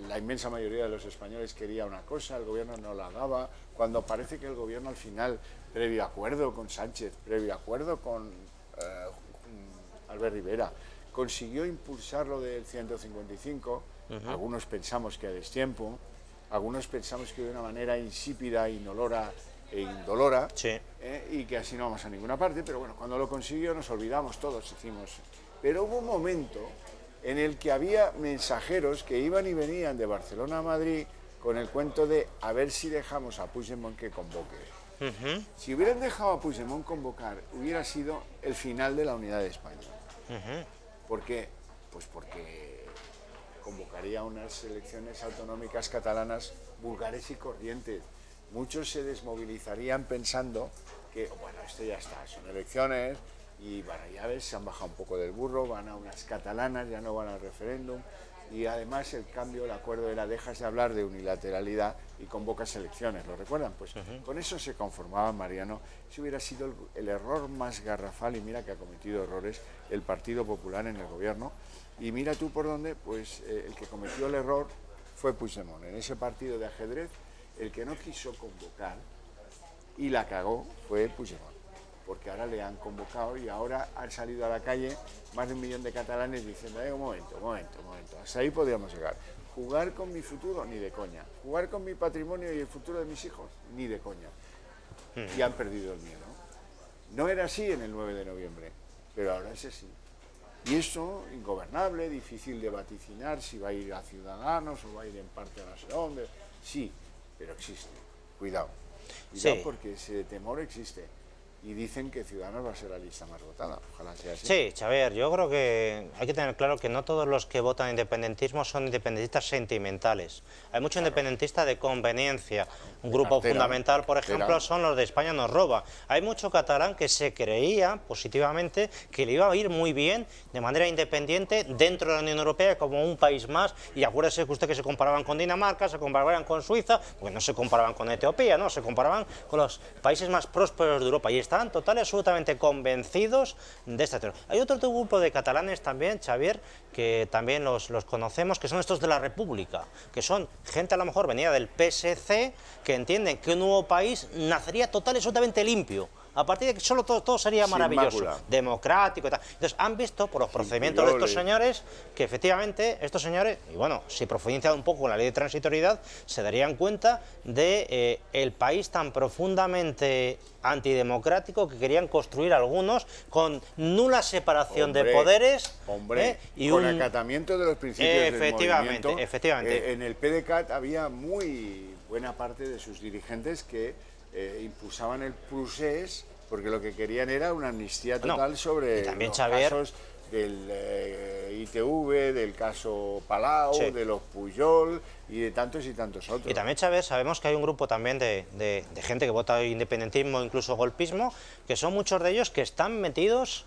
la inmensa mayoría de los españoles quería una cosa, el gobierno no la daba, cuando parece que el gobierno al final, previo acuerdo con Sánchez, previo acuerdo con Albert Rivera, consiguió impulsar lo del 155, algunos pensamos que a destiempo, algunos pensamos que de una manera insípida, inolora e indolora, y que así no vamos a ninguna parte, pero bueno, cuando lo consiguió nos olvidamos todos, hicimos. Pero hubo un momento en el que había mensajeros que iban y venían de Barcelona a Madrid con el cuento de a ver si dejamos a Puigdemont que convoque. Si hubieran dejado a Puigdemont convocar, hubiera sido el final de la unidad de España. ¿Por qué? Pues porque convocaría unas elecciones autonómicas catalanas vulgares y corrientes. Muchos se desmovilizarían pensando que, bueno, esto ya está, son elecciones y, bueno, ya ves, se han bajado un poco del burro, van a unas catalanas, ya no van al referéndum y además el cambio, el acuerdo era dejas de hablar de unilateralidad y convocas elecciones, ¿lo recuerdan? Pues con eso se conformaba Mariano. Si hubiera sido el error más garrafal, y mira que ha cometido errores el Partido Popular en el gobierno, y mira tú por dónde, pues el que cometió el error fue Puigdemont. En ese partido de ajedrez, el que no quiso convocar y la cagó fue Puigdemont. porque ahora le han convocado y ahora han salido a la calle más de 1 millón de catalanes diciendo, un momento, hasta ahí podríamos llegar. Jugar con mi futuro, ni de coña. Jugar con mi patrimonio y el futuro de mis hijos, ni de coña. Y han perdido el miedo. No era así en el 9 de noviembre, pero ahora es así. Y eso, ingobernable, difícil de vaticinar si va a ir a Ciudadanos o va a ir en parte a no sé dónde. Sí, pero existe. Cuidado. Cuidado, sí, porque ese temor existe. Y dicen que Ciudadanos va a ser la lista más votada. Ojalá sea así. Sí, Xavier, yo creo que hay que tener claro que no todos los que votan independentismo son independentistas sentimentales. Hay mucho independentista de conveniencia. Un grupo fundamental, por ejemplo, son los de España nos roba. Hay mucho catalán que se creía positivamente que le iba a ir muy bien de manera independiente dentro de la Unión Europea como un país más. Y acuérdese que usted que se comparaban con Dinamarca, se comparaban con Suiza, porque no se comparaban con Etiopía, ¿no? Se comparaban con los países más prósperos de Europa. Y estaban total y absolutamente convencidos de esta teoría. Hay otro grupo de catalanes también, Xavier, que también los conocemos, que son estos de la República, que son gente a lo mejor venida del PSC, que entienden que un nuevo país nacería total y absolutamente limpio. A partir de que solo todo sería maravilloso, democrático y tal. Entonces han visto por los procedimientos de estos señores que efectivamente estos señores, y bueno, si profundizan un poco en la ley de transitoriedad, se darían cuenta de el país tan profundamente antidemocrático que querían construir algunos, con nula separación de poderes. Y con acatamiento de los principios del movimiento. Efectivamente. En el PDeCAT había muy buena parte de sus dirigentes que impulsaban el procés porque lo que querían era una amnistía total sobre los casos del ITV, del caso Palau, de los Pujol y de tantos y tantos otros. Y también, Xavier, sabemos que hay un grupo también de gente que vota independentismo, incluso golpismo, que son muchos de ellos que están metidos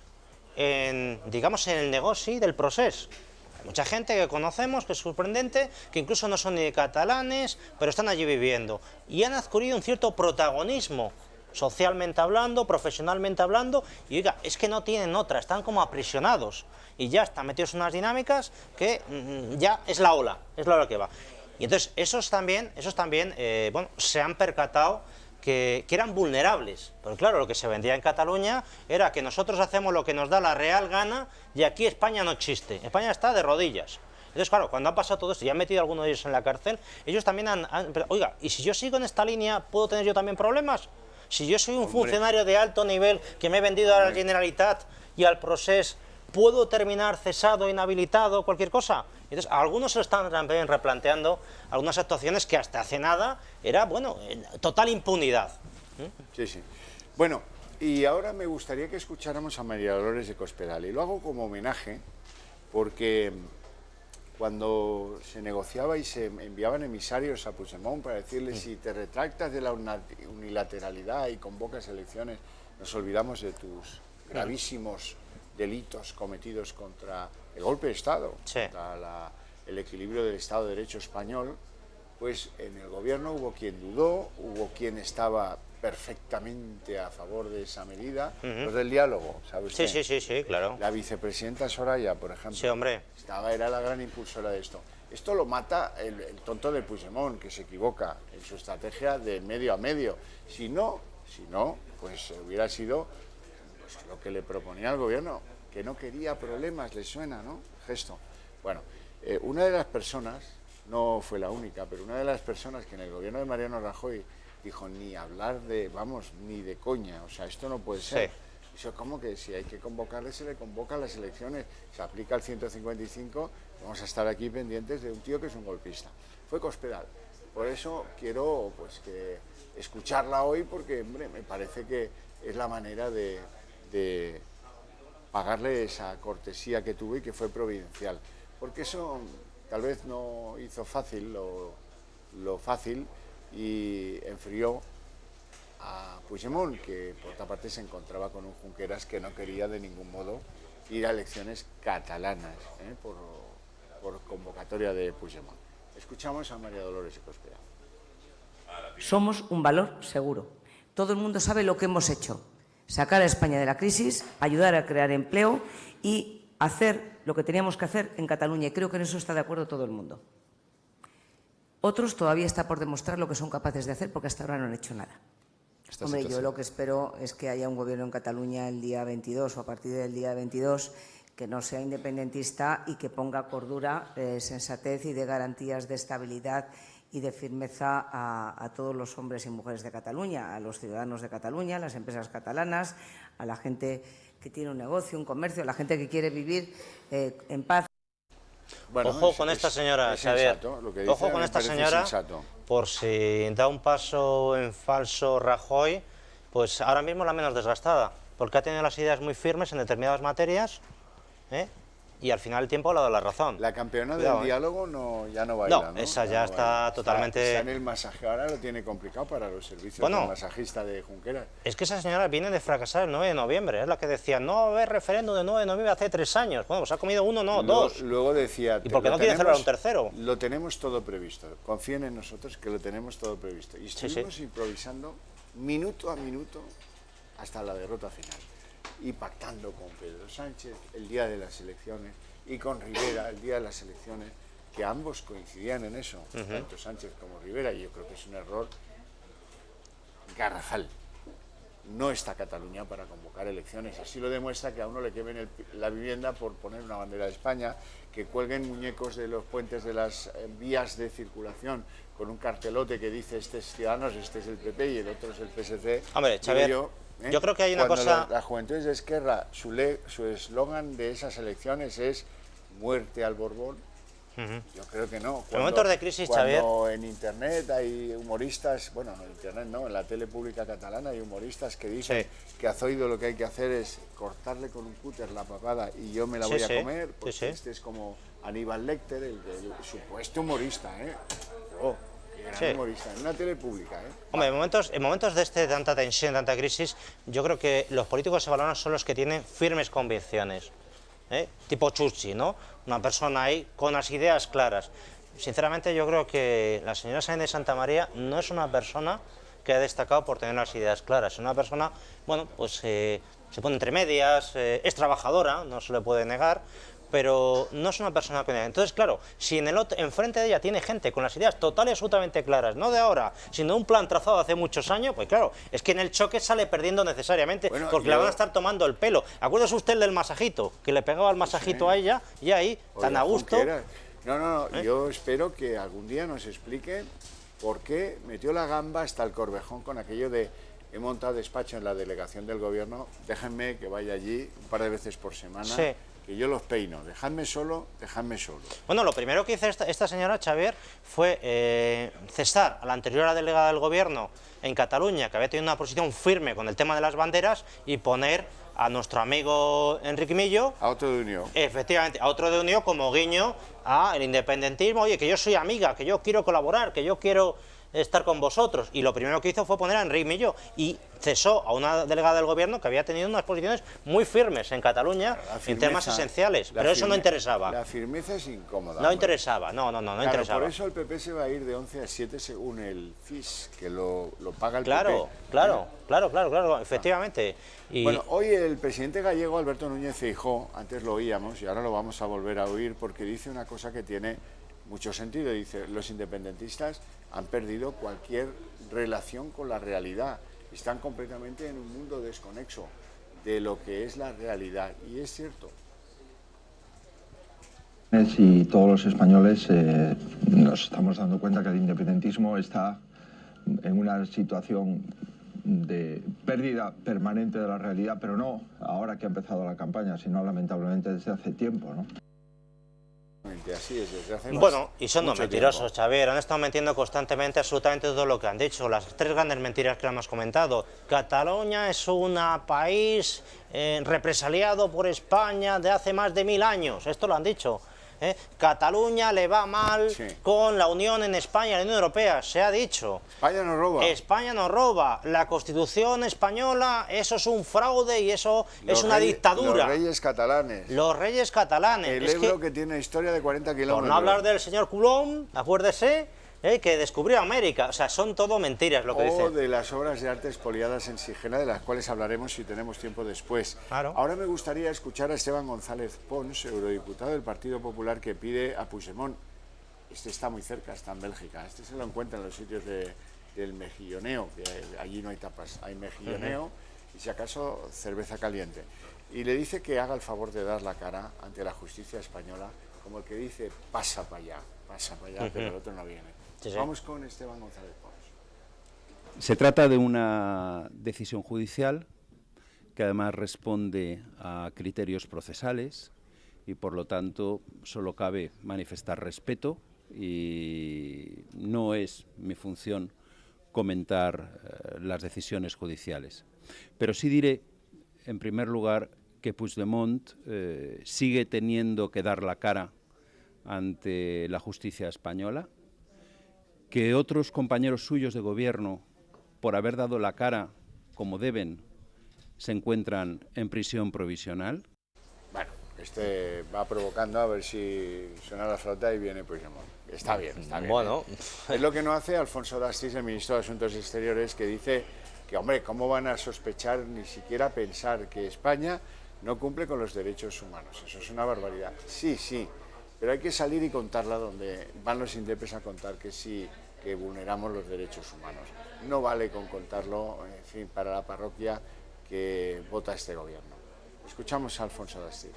en, digamos, en el negocio del procés. Mucha gente que conocemos, que es sorprendente, que incluso no son ni catalanes, pero están allí viviendo. Y han adquirido un cierto protagonismo, socialmente hablando, profesionalmente hablando, y oiga, es que no tienen otra, están como aprisionados. Y ya están metidos en unas dinámicas que ya es la ola que va. Y entonces esos también bueno, se han percatado que eran vulnerables, porque claro, lo que se vendía en Cataluña era que nosotros hacemos lo que nos da la real gana y aquí España no existe, España está de rodillas. Entonces, claro, cuando ha pasado todo esto y han metido a algunos de ellos en la cárcel, ellos también oiga, ¿y si yo sigo en esta línea, puedo tener yo también problemas? Si yo soy un funcionario de alto nivel que me he vendido a la Generalitat y al Procés, ¿puedo terminar cesado, inhabilitado, cualquier cosa? Entonces, a algunos se están también replanteando algunas actuaciones que hasta hace nada era, bueno, total impunidad. Sí, sí. Bueno, y ahora me gustaría que escucháramos a María Dolores de Cospedal. Y lo hago como homenaje porque cuando se negociaba y se enviaban emisarios a Puigdemont para decirle si te retractas de la unilateralidad y convocas elecciones, nos olvidamos de tus gravísimos delitos cometidos contra el golpe de Estado, contra el equilibrio del Estado de Derecho español, pues en el gobierno hubo quien dudó, hubo quien estaba perfectamente a favor de esa medida, los del diálogo, ¿sabe usted? Sí, claro. La vicepresidenta Soraya, por ejemplo, sí, hombre, era la gran impulsora de esto. Esto lo mata el tonto de Puigdemont, que se equivoca en su estrategia de medio a medio. Si no, pues hubiera sido pues, lo que le proponía al gobierno, que no quería problemas, le suena, ¿no? Gesto. Bueno, una de las personas, no fue la única, pero una de las personas que en el gobierno de Mariano Rajoy dijo ni hablar de, vamos, ni de coña, o sea, esto no puede ser. Eso como que si hay que convocarle, se le convoca a las elecciones, se aplica el 155, vamos a estar aquí pendientes de un tío que es un golpista. Fue Cospedal. Por eso quiero pues que escucharla hoy, porque hombre, me parece que es la manera de pagarle esa cortesía que tuve y que fue providencial. Porque eso tal vez no hizo fácil lo fácil y enfrió a Puigdemont, que por otra parte se encontraba con un Junqueras que no quería de ningún modo ir a elecciones catalanas por convocatoria de Puigdemont. Escuchamos a María Dolores de Cospedal. Somos un valor seguro. Todo el mundo sabe lo que hemos hecho. Sacar a España de la crisis, ayudar a crear empleo y hacer lo que teníamos que hacer en Cataluña. Y creo que en eso está de acuerdo todo el mundo. Otros todavía está por demostrar lo que son capaces de hacer porque hasta ahora no han hecho nada. Hombre, yo lo que espero es que haya un gobierno en Cataluña el día 22 o a partir del día 22 que no sea independentista y que ponga cordura, sensatez y dé garantías de estabilidad y de firmeza a todos los hombres y mujeres de Cataluña, a los ciudadanos de Cataluña, a las empresas catalanas, a la gente que tiene un negocio, un comercio, a la gente que quiere vivir en paz. Bueno, ojo con esta señora, Xavier. Ojo con esta señora, por si da un paso en falso Rajoy, pues ahora mismo la menos desgastada, porque ha tenido las ideas muy firmes en determinadas materias, y al final el tiempo le ha dado la razón. La campeona del diálogo ya no baila, ¿no? Esa ya está totalmente... Está en el masaje, ahora lo tiene complicado para los servicios del masajista de Junqueras. Es que esa señora viene de fracasar el 9 de noviembre, es la que decía, no va a haber referéndum del 9 de noviembre hace 3 años. Bueno, pues ha comido uno, no, 2. Luego decía... ¿Y por qué no quiere celebrar un tercero? Lo tenemos todo previsto, confíen en nosotros que lo tenemos todo previsto. Y estuvimos improvisando minuto a minuto hasta la derrota final. Y pactando con Pedro Sánchez el día de las elecciones y con Rivera el día de las elecciones, que ambos coincidían en eso, tanto Sánchez como Rivera, y yo creo que es un error garrafal. No está Cataluña para convocar elecciones, así lo demuestra que a uno le quemen la vivienda por poner una bandera de España, que cuelguen muñecos de los puentes de las vías de circulación con un cartelote que dice este es Ciudadanos, este es el PP y el otro es el PSC. Hombre, Xavier, yo creo que hay una cosa... La Juventud de Esquerra, su eslogan de esas elecciones es muerte al Borbón. Yo creo que no. En momentos de crisis, Xavier... Cuando en Internet hay humoristas, bueno, no en Internet no, en la tele pública catalana hay humoristas que dicen que a Zoido lo que hay que hacer es cortarle con un cúter la papada y yo me la voy a comer, pues este es como Aníbal Lecter, el supuesto humorista, humorista, en una tele pública. Hombre, en momentos de tanta tensión, tanta crisis, yo creo que los políticos se valoran son los que tienen firmes convicciones, tipo Churchill, ¿no? Una persona ahí con las ideas claras. Sinceramente, yo creo que la señora Sáenz de Santamaría no es una persona que ha destacado por tener las ideas claras. Es una persona, bueno, pues se pone entre medias, es trabajadora, no se le puede negar, pero no es una persona con idea. Entonces, claro, si enfrente de ella tiene gente con las ideas total y absolutamente claras, no de ahora, sino de un plan trazado hace muchos años, pues claro, es que en el choque sale perdiendo necesariamente, porque le van a estar tomando el pelo. Acuérdese usted del masajito, que le pegaba el masajito a ella, y ahí, tan a gusto... Yo espero que algún día nos expliquen por qué metió la gamba hasta el Corvejón con aquello de he montado despacho en la delegación del gobierno, déjenme que vaya allí un par de veces por semana, que yo los peino, dejadme solo. Bueno, lo primero que hizo esta señora, Xavier, fue cesar a la anterior delegada del gobierno en Cataluña, que había tenido una posición firme con el tema de las banderas, y poner a nuestro amigo Enrique Millo... A otro de Unió. Efectivamente, a otro de Unió como guiño al independentismo. Oye, que yo soy amiga, que yo quiero colaborar, que yo quiero estar con vosotros. Y lo primero que hizo fue poner a Enrique Millo y cesó a una delegada del gobierno que había tenido unas posiciones muy firmes en Cataluña en temas esenciales, pero eso no interesaba. La firmeza es incómoda. No interesaba, no interesaba. Por eso el PP se va a ir de 11 a 7 según el FIS, que lo paga el PP. Claro, efectivamente. Bueno, hoy el presidente gallego, Alberto Núñez Feijóo, antes lo oíamos y ahora lo vamos a volver a oír porque dice una cosa que tiene mucho sentido. Dice, los independentistas han perdido cualquier relación con la realidad. Están completamente en un mundo desconexo de lo que es la realidad. Y es cierto. Y todos los españoles nos estamos dando cuenta que el independentismo está en una situación de pérdida permanente de la realidad, pero no ahora que ha empezado la campaña, sino lamentablemente desde hace tiempo, ¿no? Así es, desde hace y son los mentirosos, Xavier, han estado mintiendo constantemente absolutamente todo lo que han dicho. Las 3 grandes mentiras que hemos comentado. Cataluña es un país represaliado por España de hace más de 1000 años, esto lo han dicho. Cataluña le va mal con la Unión en España, la Unión Europea, se ha dicho. España no roba. España no roba. La Constitución española, eso es un fraude y eso es una dictadura. Los reyes catalanes. Los reyes catalanes. El Ebro que tiene historia de 40 kilómetros. Por no hablar del señor Coulomb, acuérdese, que descubrió América. O sea, son todo mentiras lo que dice. O de las obras de arte expoliadas en Sigena, de las cuales hablaremos si tenemos tiempo después. Claro. Ahora me gustaría escuchar a Esteban González Pons, eurodiputado del Partido Popular, que pide a Puigdemont. Este está muy cerca, está en Bélgica. Este se lo encuentra en los sitios de del mejilloneo, que allí no hay tapas, hay mejilloneo y si acaso cerveza caliente. Y le dice que haga el favor de dar la cara ante la justicia española, como el que dice, pasa para allá, pero el otro no viene. Sí, sí. Vamos con Esteban González Pons. Se trata de una decisión judicial que además responde a criterios procesales y por lo tanto solo cabe manifestar respeto y no es mi función comentar las decisiones judiciales. Pero sí diré, en primer lugar, que Puigdemont sigue teniendo que dar la cara ante la justicia española, que otros compañeros suyos de gobierno, por haber dado la cara como deben, se encuentran en prisión provisional. Bueno, este va provocando a ver si suena la flauta y viene Puigdemont. Está bien, está bien. Bueno. Es lo que no hace Alfonso Dastis, el ministro de Asuntos Exteriores, que dice que, hombre, ¿cómo van a sospechar, ni siquiera pensar que España no cumple con los derechos humanos? Eso es una barbaridad. Sí, sí, pero hay que salir y contarla donde van los indepes a contar que sí, que vulneramos los derechos humanos. No vale con contarlo, en fin, para la parroquia que vota este gobierno. Escuchamos a Alfonso Dastis.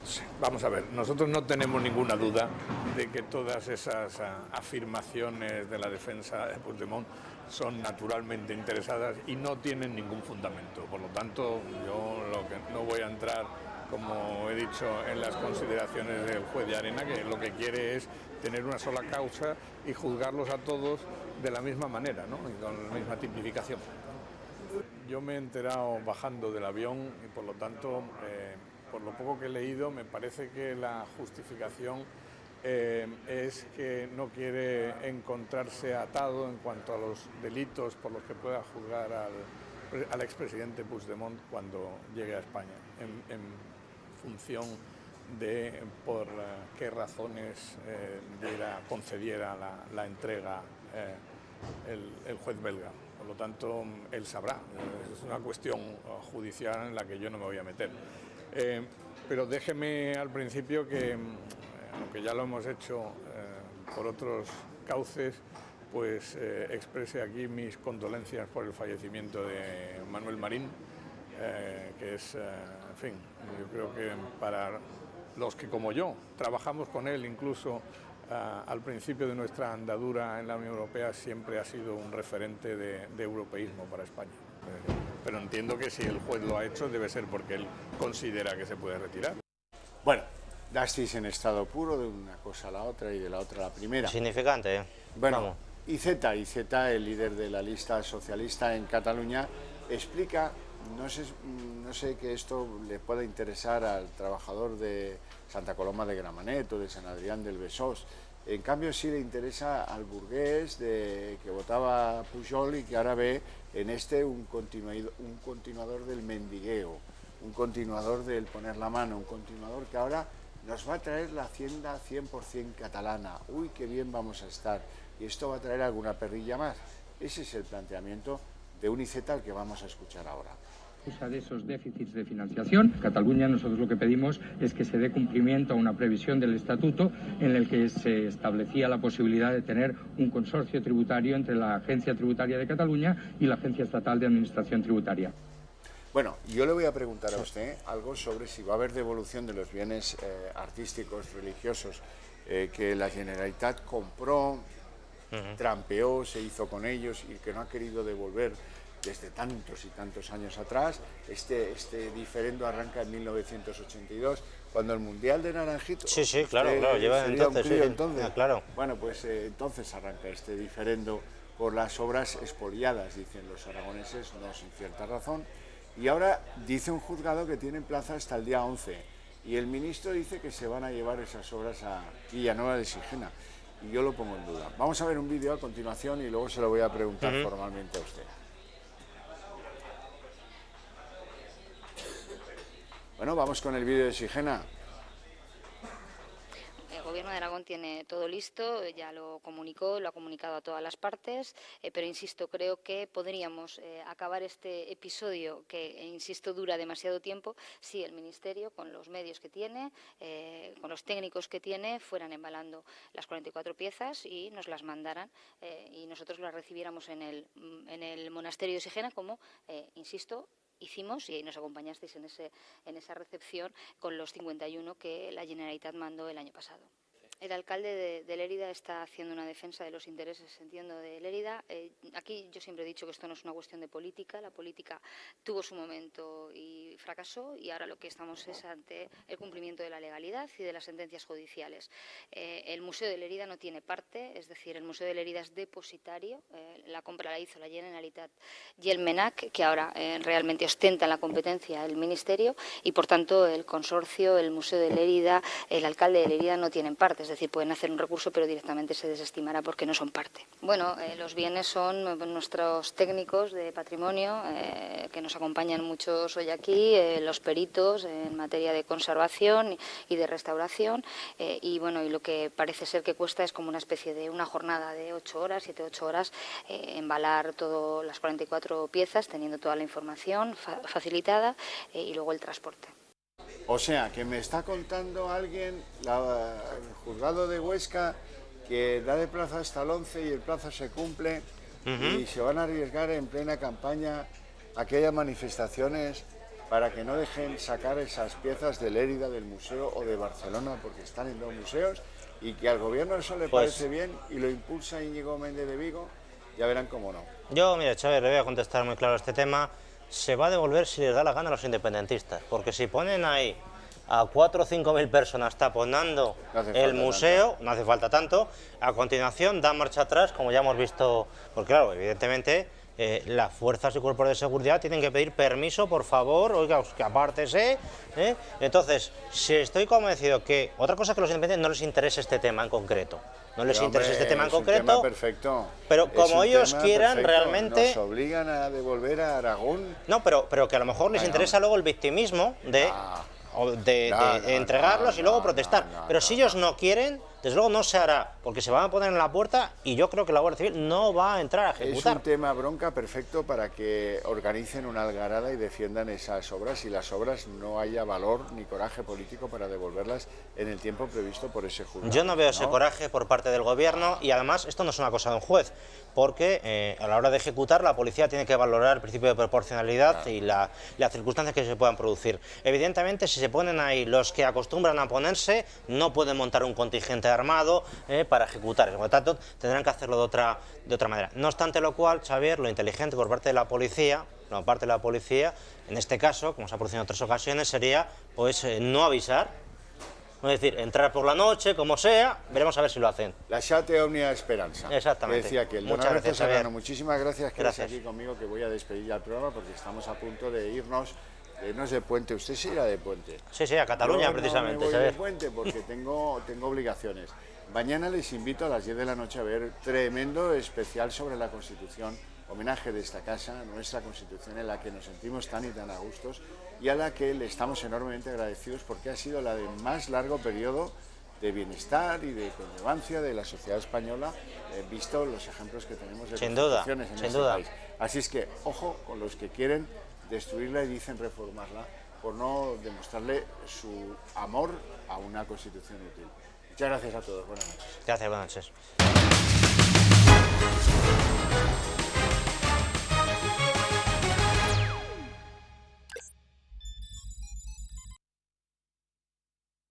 Sí, vamos a ver, nosotros no tenemos ninguna duda de que todas esas afirmaciones de la defensa de Puigdemont son naturalmente interesadas y no tienen ningún fundamento. Por lo tanto, yo no voy a entrar, como he dicho, en las consideraciones del juez de Arena, que lo que quiere es tener una sola causa y juzgarlos a todos de la misma manera, ¿no? Y con la misma tipificación. Yo me he enterado bajando del avión y por lo tanto, por lo poco que he leído, me parece que la justificación es que no quiere encontrarse atado en cuanto a los delitos por los que pueda juzgar al expresidente Puigdemont cuando llegue a España, en función de por qué razones concediera la entrega el juez belga. Por lo tanto, él sabrá. Es una cuestión judicial en la que yo no me voy a meter. Pero déjeme al principio que, aunque ya lo hemos hecho por otros cauces, pues exprese aquí mis condolencias por el fallecimiento de Manuel Marín, que es, en fin, yo creo que para los que como yo trabajamos con él incluso al principio de nuestra andadura en la Unión Europea, siempre ha sido un referente de europeísmo para España. Pero entiendo que si el juez lo ha hecho debe ser porque él considera que se puede retirar. Bueno, Dastis en estado puro, de una cosa a la otra y de la otra a la primera. Significante, ¿eh? Bueno, Vamos. IZ, el líder de la lista socialista en Cataluña, explica, no sé que esto le pueda interesar al trabajador de Santa Coloma de Gramenet o de San Adrián del Besós. En cambio sí le interesa al burgués que votaba Pujol y que ahora ve en este un continuador del mendigueo, un continuador del poner la mano, un continuador que ahora nos va a traer la hacienda 100% catalana. Uy, qué bien vamos a estar. Y esto va a traer alguna perrilla más. Ese es el planteamiento de un IZ al que vamos a escuchar ahora. De esos déficits de financiación, Cataluña, nosotros lo que pedimos es que se dé cumplimiento a una previsión del Estatuto en el que se establecía la posibilidad de tener un consorcio tributario entre la Agencia Tributaria de Cataluña y la Agencia Estatal de Administración Tributaria. Bueno, yo le voy a preguntar a usted algo sobre si va a haber devolución de los bienes artísticos, religiosos, que la Generalitat compró, trampeó, se hizo con ellos y que no ha querido devolver desde tantos y tantos años atrás. Este diferendo arranca en 1982, cuando el Mundial de Naranjito... Sí, claro, lleva entonces, entonces. Claro. Bueno, pues entonces arranca este diferendo por las obras expoliadas, dicen los aragoneses, no sin cierta razón, y ahora dice un juzgado que tienen plaza hasta el día 11, y el ministro dice que se van a llevar esas obras a Villanueva de Sigena, y yo lo pongo en duda. Vamos a ver un vídeo a continuación y luego se lo voy a preguntar formalmente a usted. Bueno, vamos con el vídeo de Sigena. El Gobierno de Aragón tiene todo listo, ya lo comunicó, lo ha comunicado a todas las partes, pero insisto, creo que podríamos acabar este episodio que, insisto, dura demasiado tiempo si el Ministerio, con los medios que tiene, con los técnicos que tiene, fueran embalando las 44 piezas y nos las mandaran y nosotros las recibiéramos en el monasterio de Sigena, como, insisto, hicimos, y ahí nos acompañasteis en esa recepción con los 51 que la Generalitat mandó el año pasado. El alcalde de Lérida está haciendo una defensa de los intereses, entiendo, de Lérida. Aquí yo siempre he dicho que esto no es una cuestión de política. La política tuvo su momento y fracasó, y ahora lo que estamos es ante el cumplimiento de la legalidad y de las sentencias judiciales. El Museo de Lérida no tiene parte, es decir, el Museo de Lérida es depositario. La compra la hizo la Generalitat y el MENAC, que ahora realmente ostenta la competencia el Ministerio, y por tanto el consorcio, el Museo de Lérida, el alcalde de Lérida no tienen parte. Es decir, pueden hacer un recurso, pero directamente se desestimará porque no son parte. Bueno, los bienes son nuestros técnicos de patrimonio, que nos acompañan muchos hoy aquí, los peritos en materia de conservación y de restauración, y bueno, y lo que parece ser que cuesta es como una especie de una jornada de 8 horas, 7-8 horas, embalar todas las 44 piezas, teniendo toda la información facilitada, y luego el transporte. O sea, que me está contando alguien, el juzgado de Huesca, que da de plazo hasta el 11 y el plazo se cumple, y se van a arriesgar en plena campaña aquellas manifestaciones para que no dejen sacar esas piezas de Lérida, del museo o de Barcelona, porque están en 2 museos, y que al gobierno eso le parece bien y lo impulsa Íñigo Méndez de Vigo, ya verán cómo no. Yo, mira, Chávez, le voy a contestar muy claro este tema. Se va a devolver si les da la gana a los independentistas, porque si ponen ahí a 4 o 5 mil personas taponando el museo, no hace falta tanto, a continuación dan marcha atrás, como ya hemos visto, porque claro, evidentemente las fuerzas y cuerpos de seguridad tienen que pedir permiso, por favor, oiga, que apártese, Entonces, si estoy convencido que, otra cosa que a los independientes no les interesa este tema en concreto, no les interesa este tema en concreto, tema perfecto. Pero como ellos quieran, perfecto, realmente... Nos obligan a devolver a Aragón. No, pero que a lo mejor les interesa luego el victimismo de entregarlos y luego protestar. Pero si ellos no quieren, desde luego no se hará, porque se van a poner en la puerta y yo creo que la Guardia Civil no va a entrar a ejecutar. Es un tema bronca perfecto para que organicen una algarada y defiendan esas obras, y las obras no haya valor ni coraje político para devolverlas en el tiempo previsto por ese juzgado. Yo no veo ese coraje por parte del gobierno, y además esto no es una cosa de un juez, porque a la hora de ejecutar la policía tiene que valorar el principio de proporcionalidad y las circunstancias que se puedan producir. Evidentemente, si se ponen ahí los que acostumbran a ponerse, no pueden montar un contingente armado para ejecutar. Por lo tanto, tendrán que hacerlo de otra manera. No obstante lo cual, Xavier, lo inteligente por parte de la policía, en este caso, como se ha producido en otras ocasiones, sería pues no avisar. Es decir, entrar por la noche, como sea, veremos a ver si lo hacen. La Xate Omnia Esperanza. Exactamente. Que decía que el Muchas gracias, Serrano. Muchísimas gracias que estés aquí conmigo, que voy a despedir ya el programa porque estamos a punto de irnos de puente. ¿Usted se irá de puente? Sí, a Cataluña, precisamente. No me voy de puente porque tengo obligaciones. Mañana les invito a las 10 de la noche a ver tremendo especial sobre la Constitución, homenaje de esta casa, nuestra Constitución, en la que nos sentimos tan y tan a gustos, y a la que le estamos enormemente agradecidos porque ha sido la de más largo periodo de bienestar y de conllevancia de la sociedad española, visto los ejemplos que tenemos de constituciones en este país. Así es que, ojo con los que quieren destruirla y dicen reformarla por no demostrarle su amor a una Constitución útil. Muchas gracias a todos. Buenas noches. Gracias, buenas noches.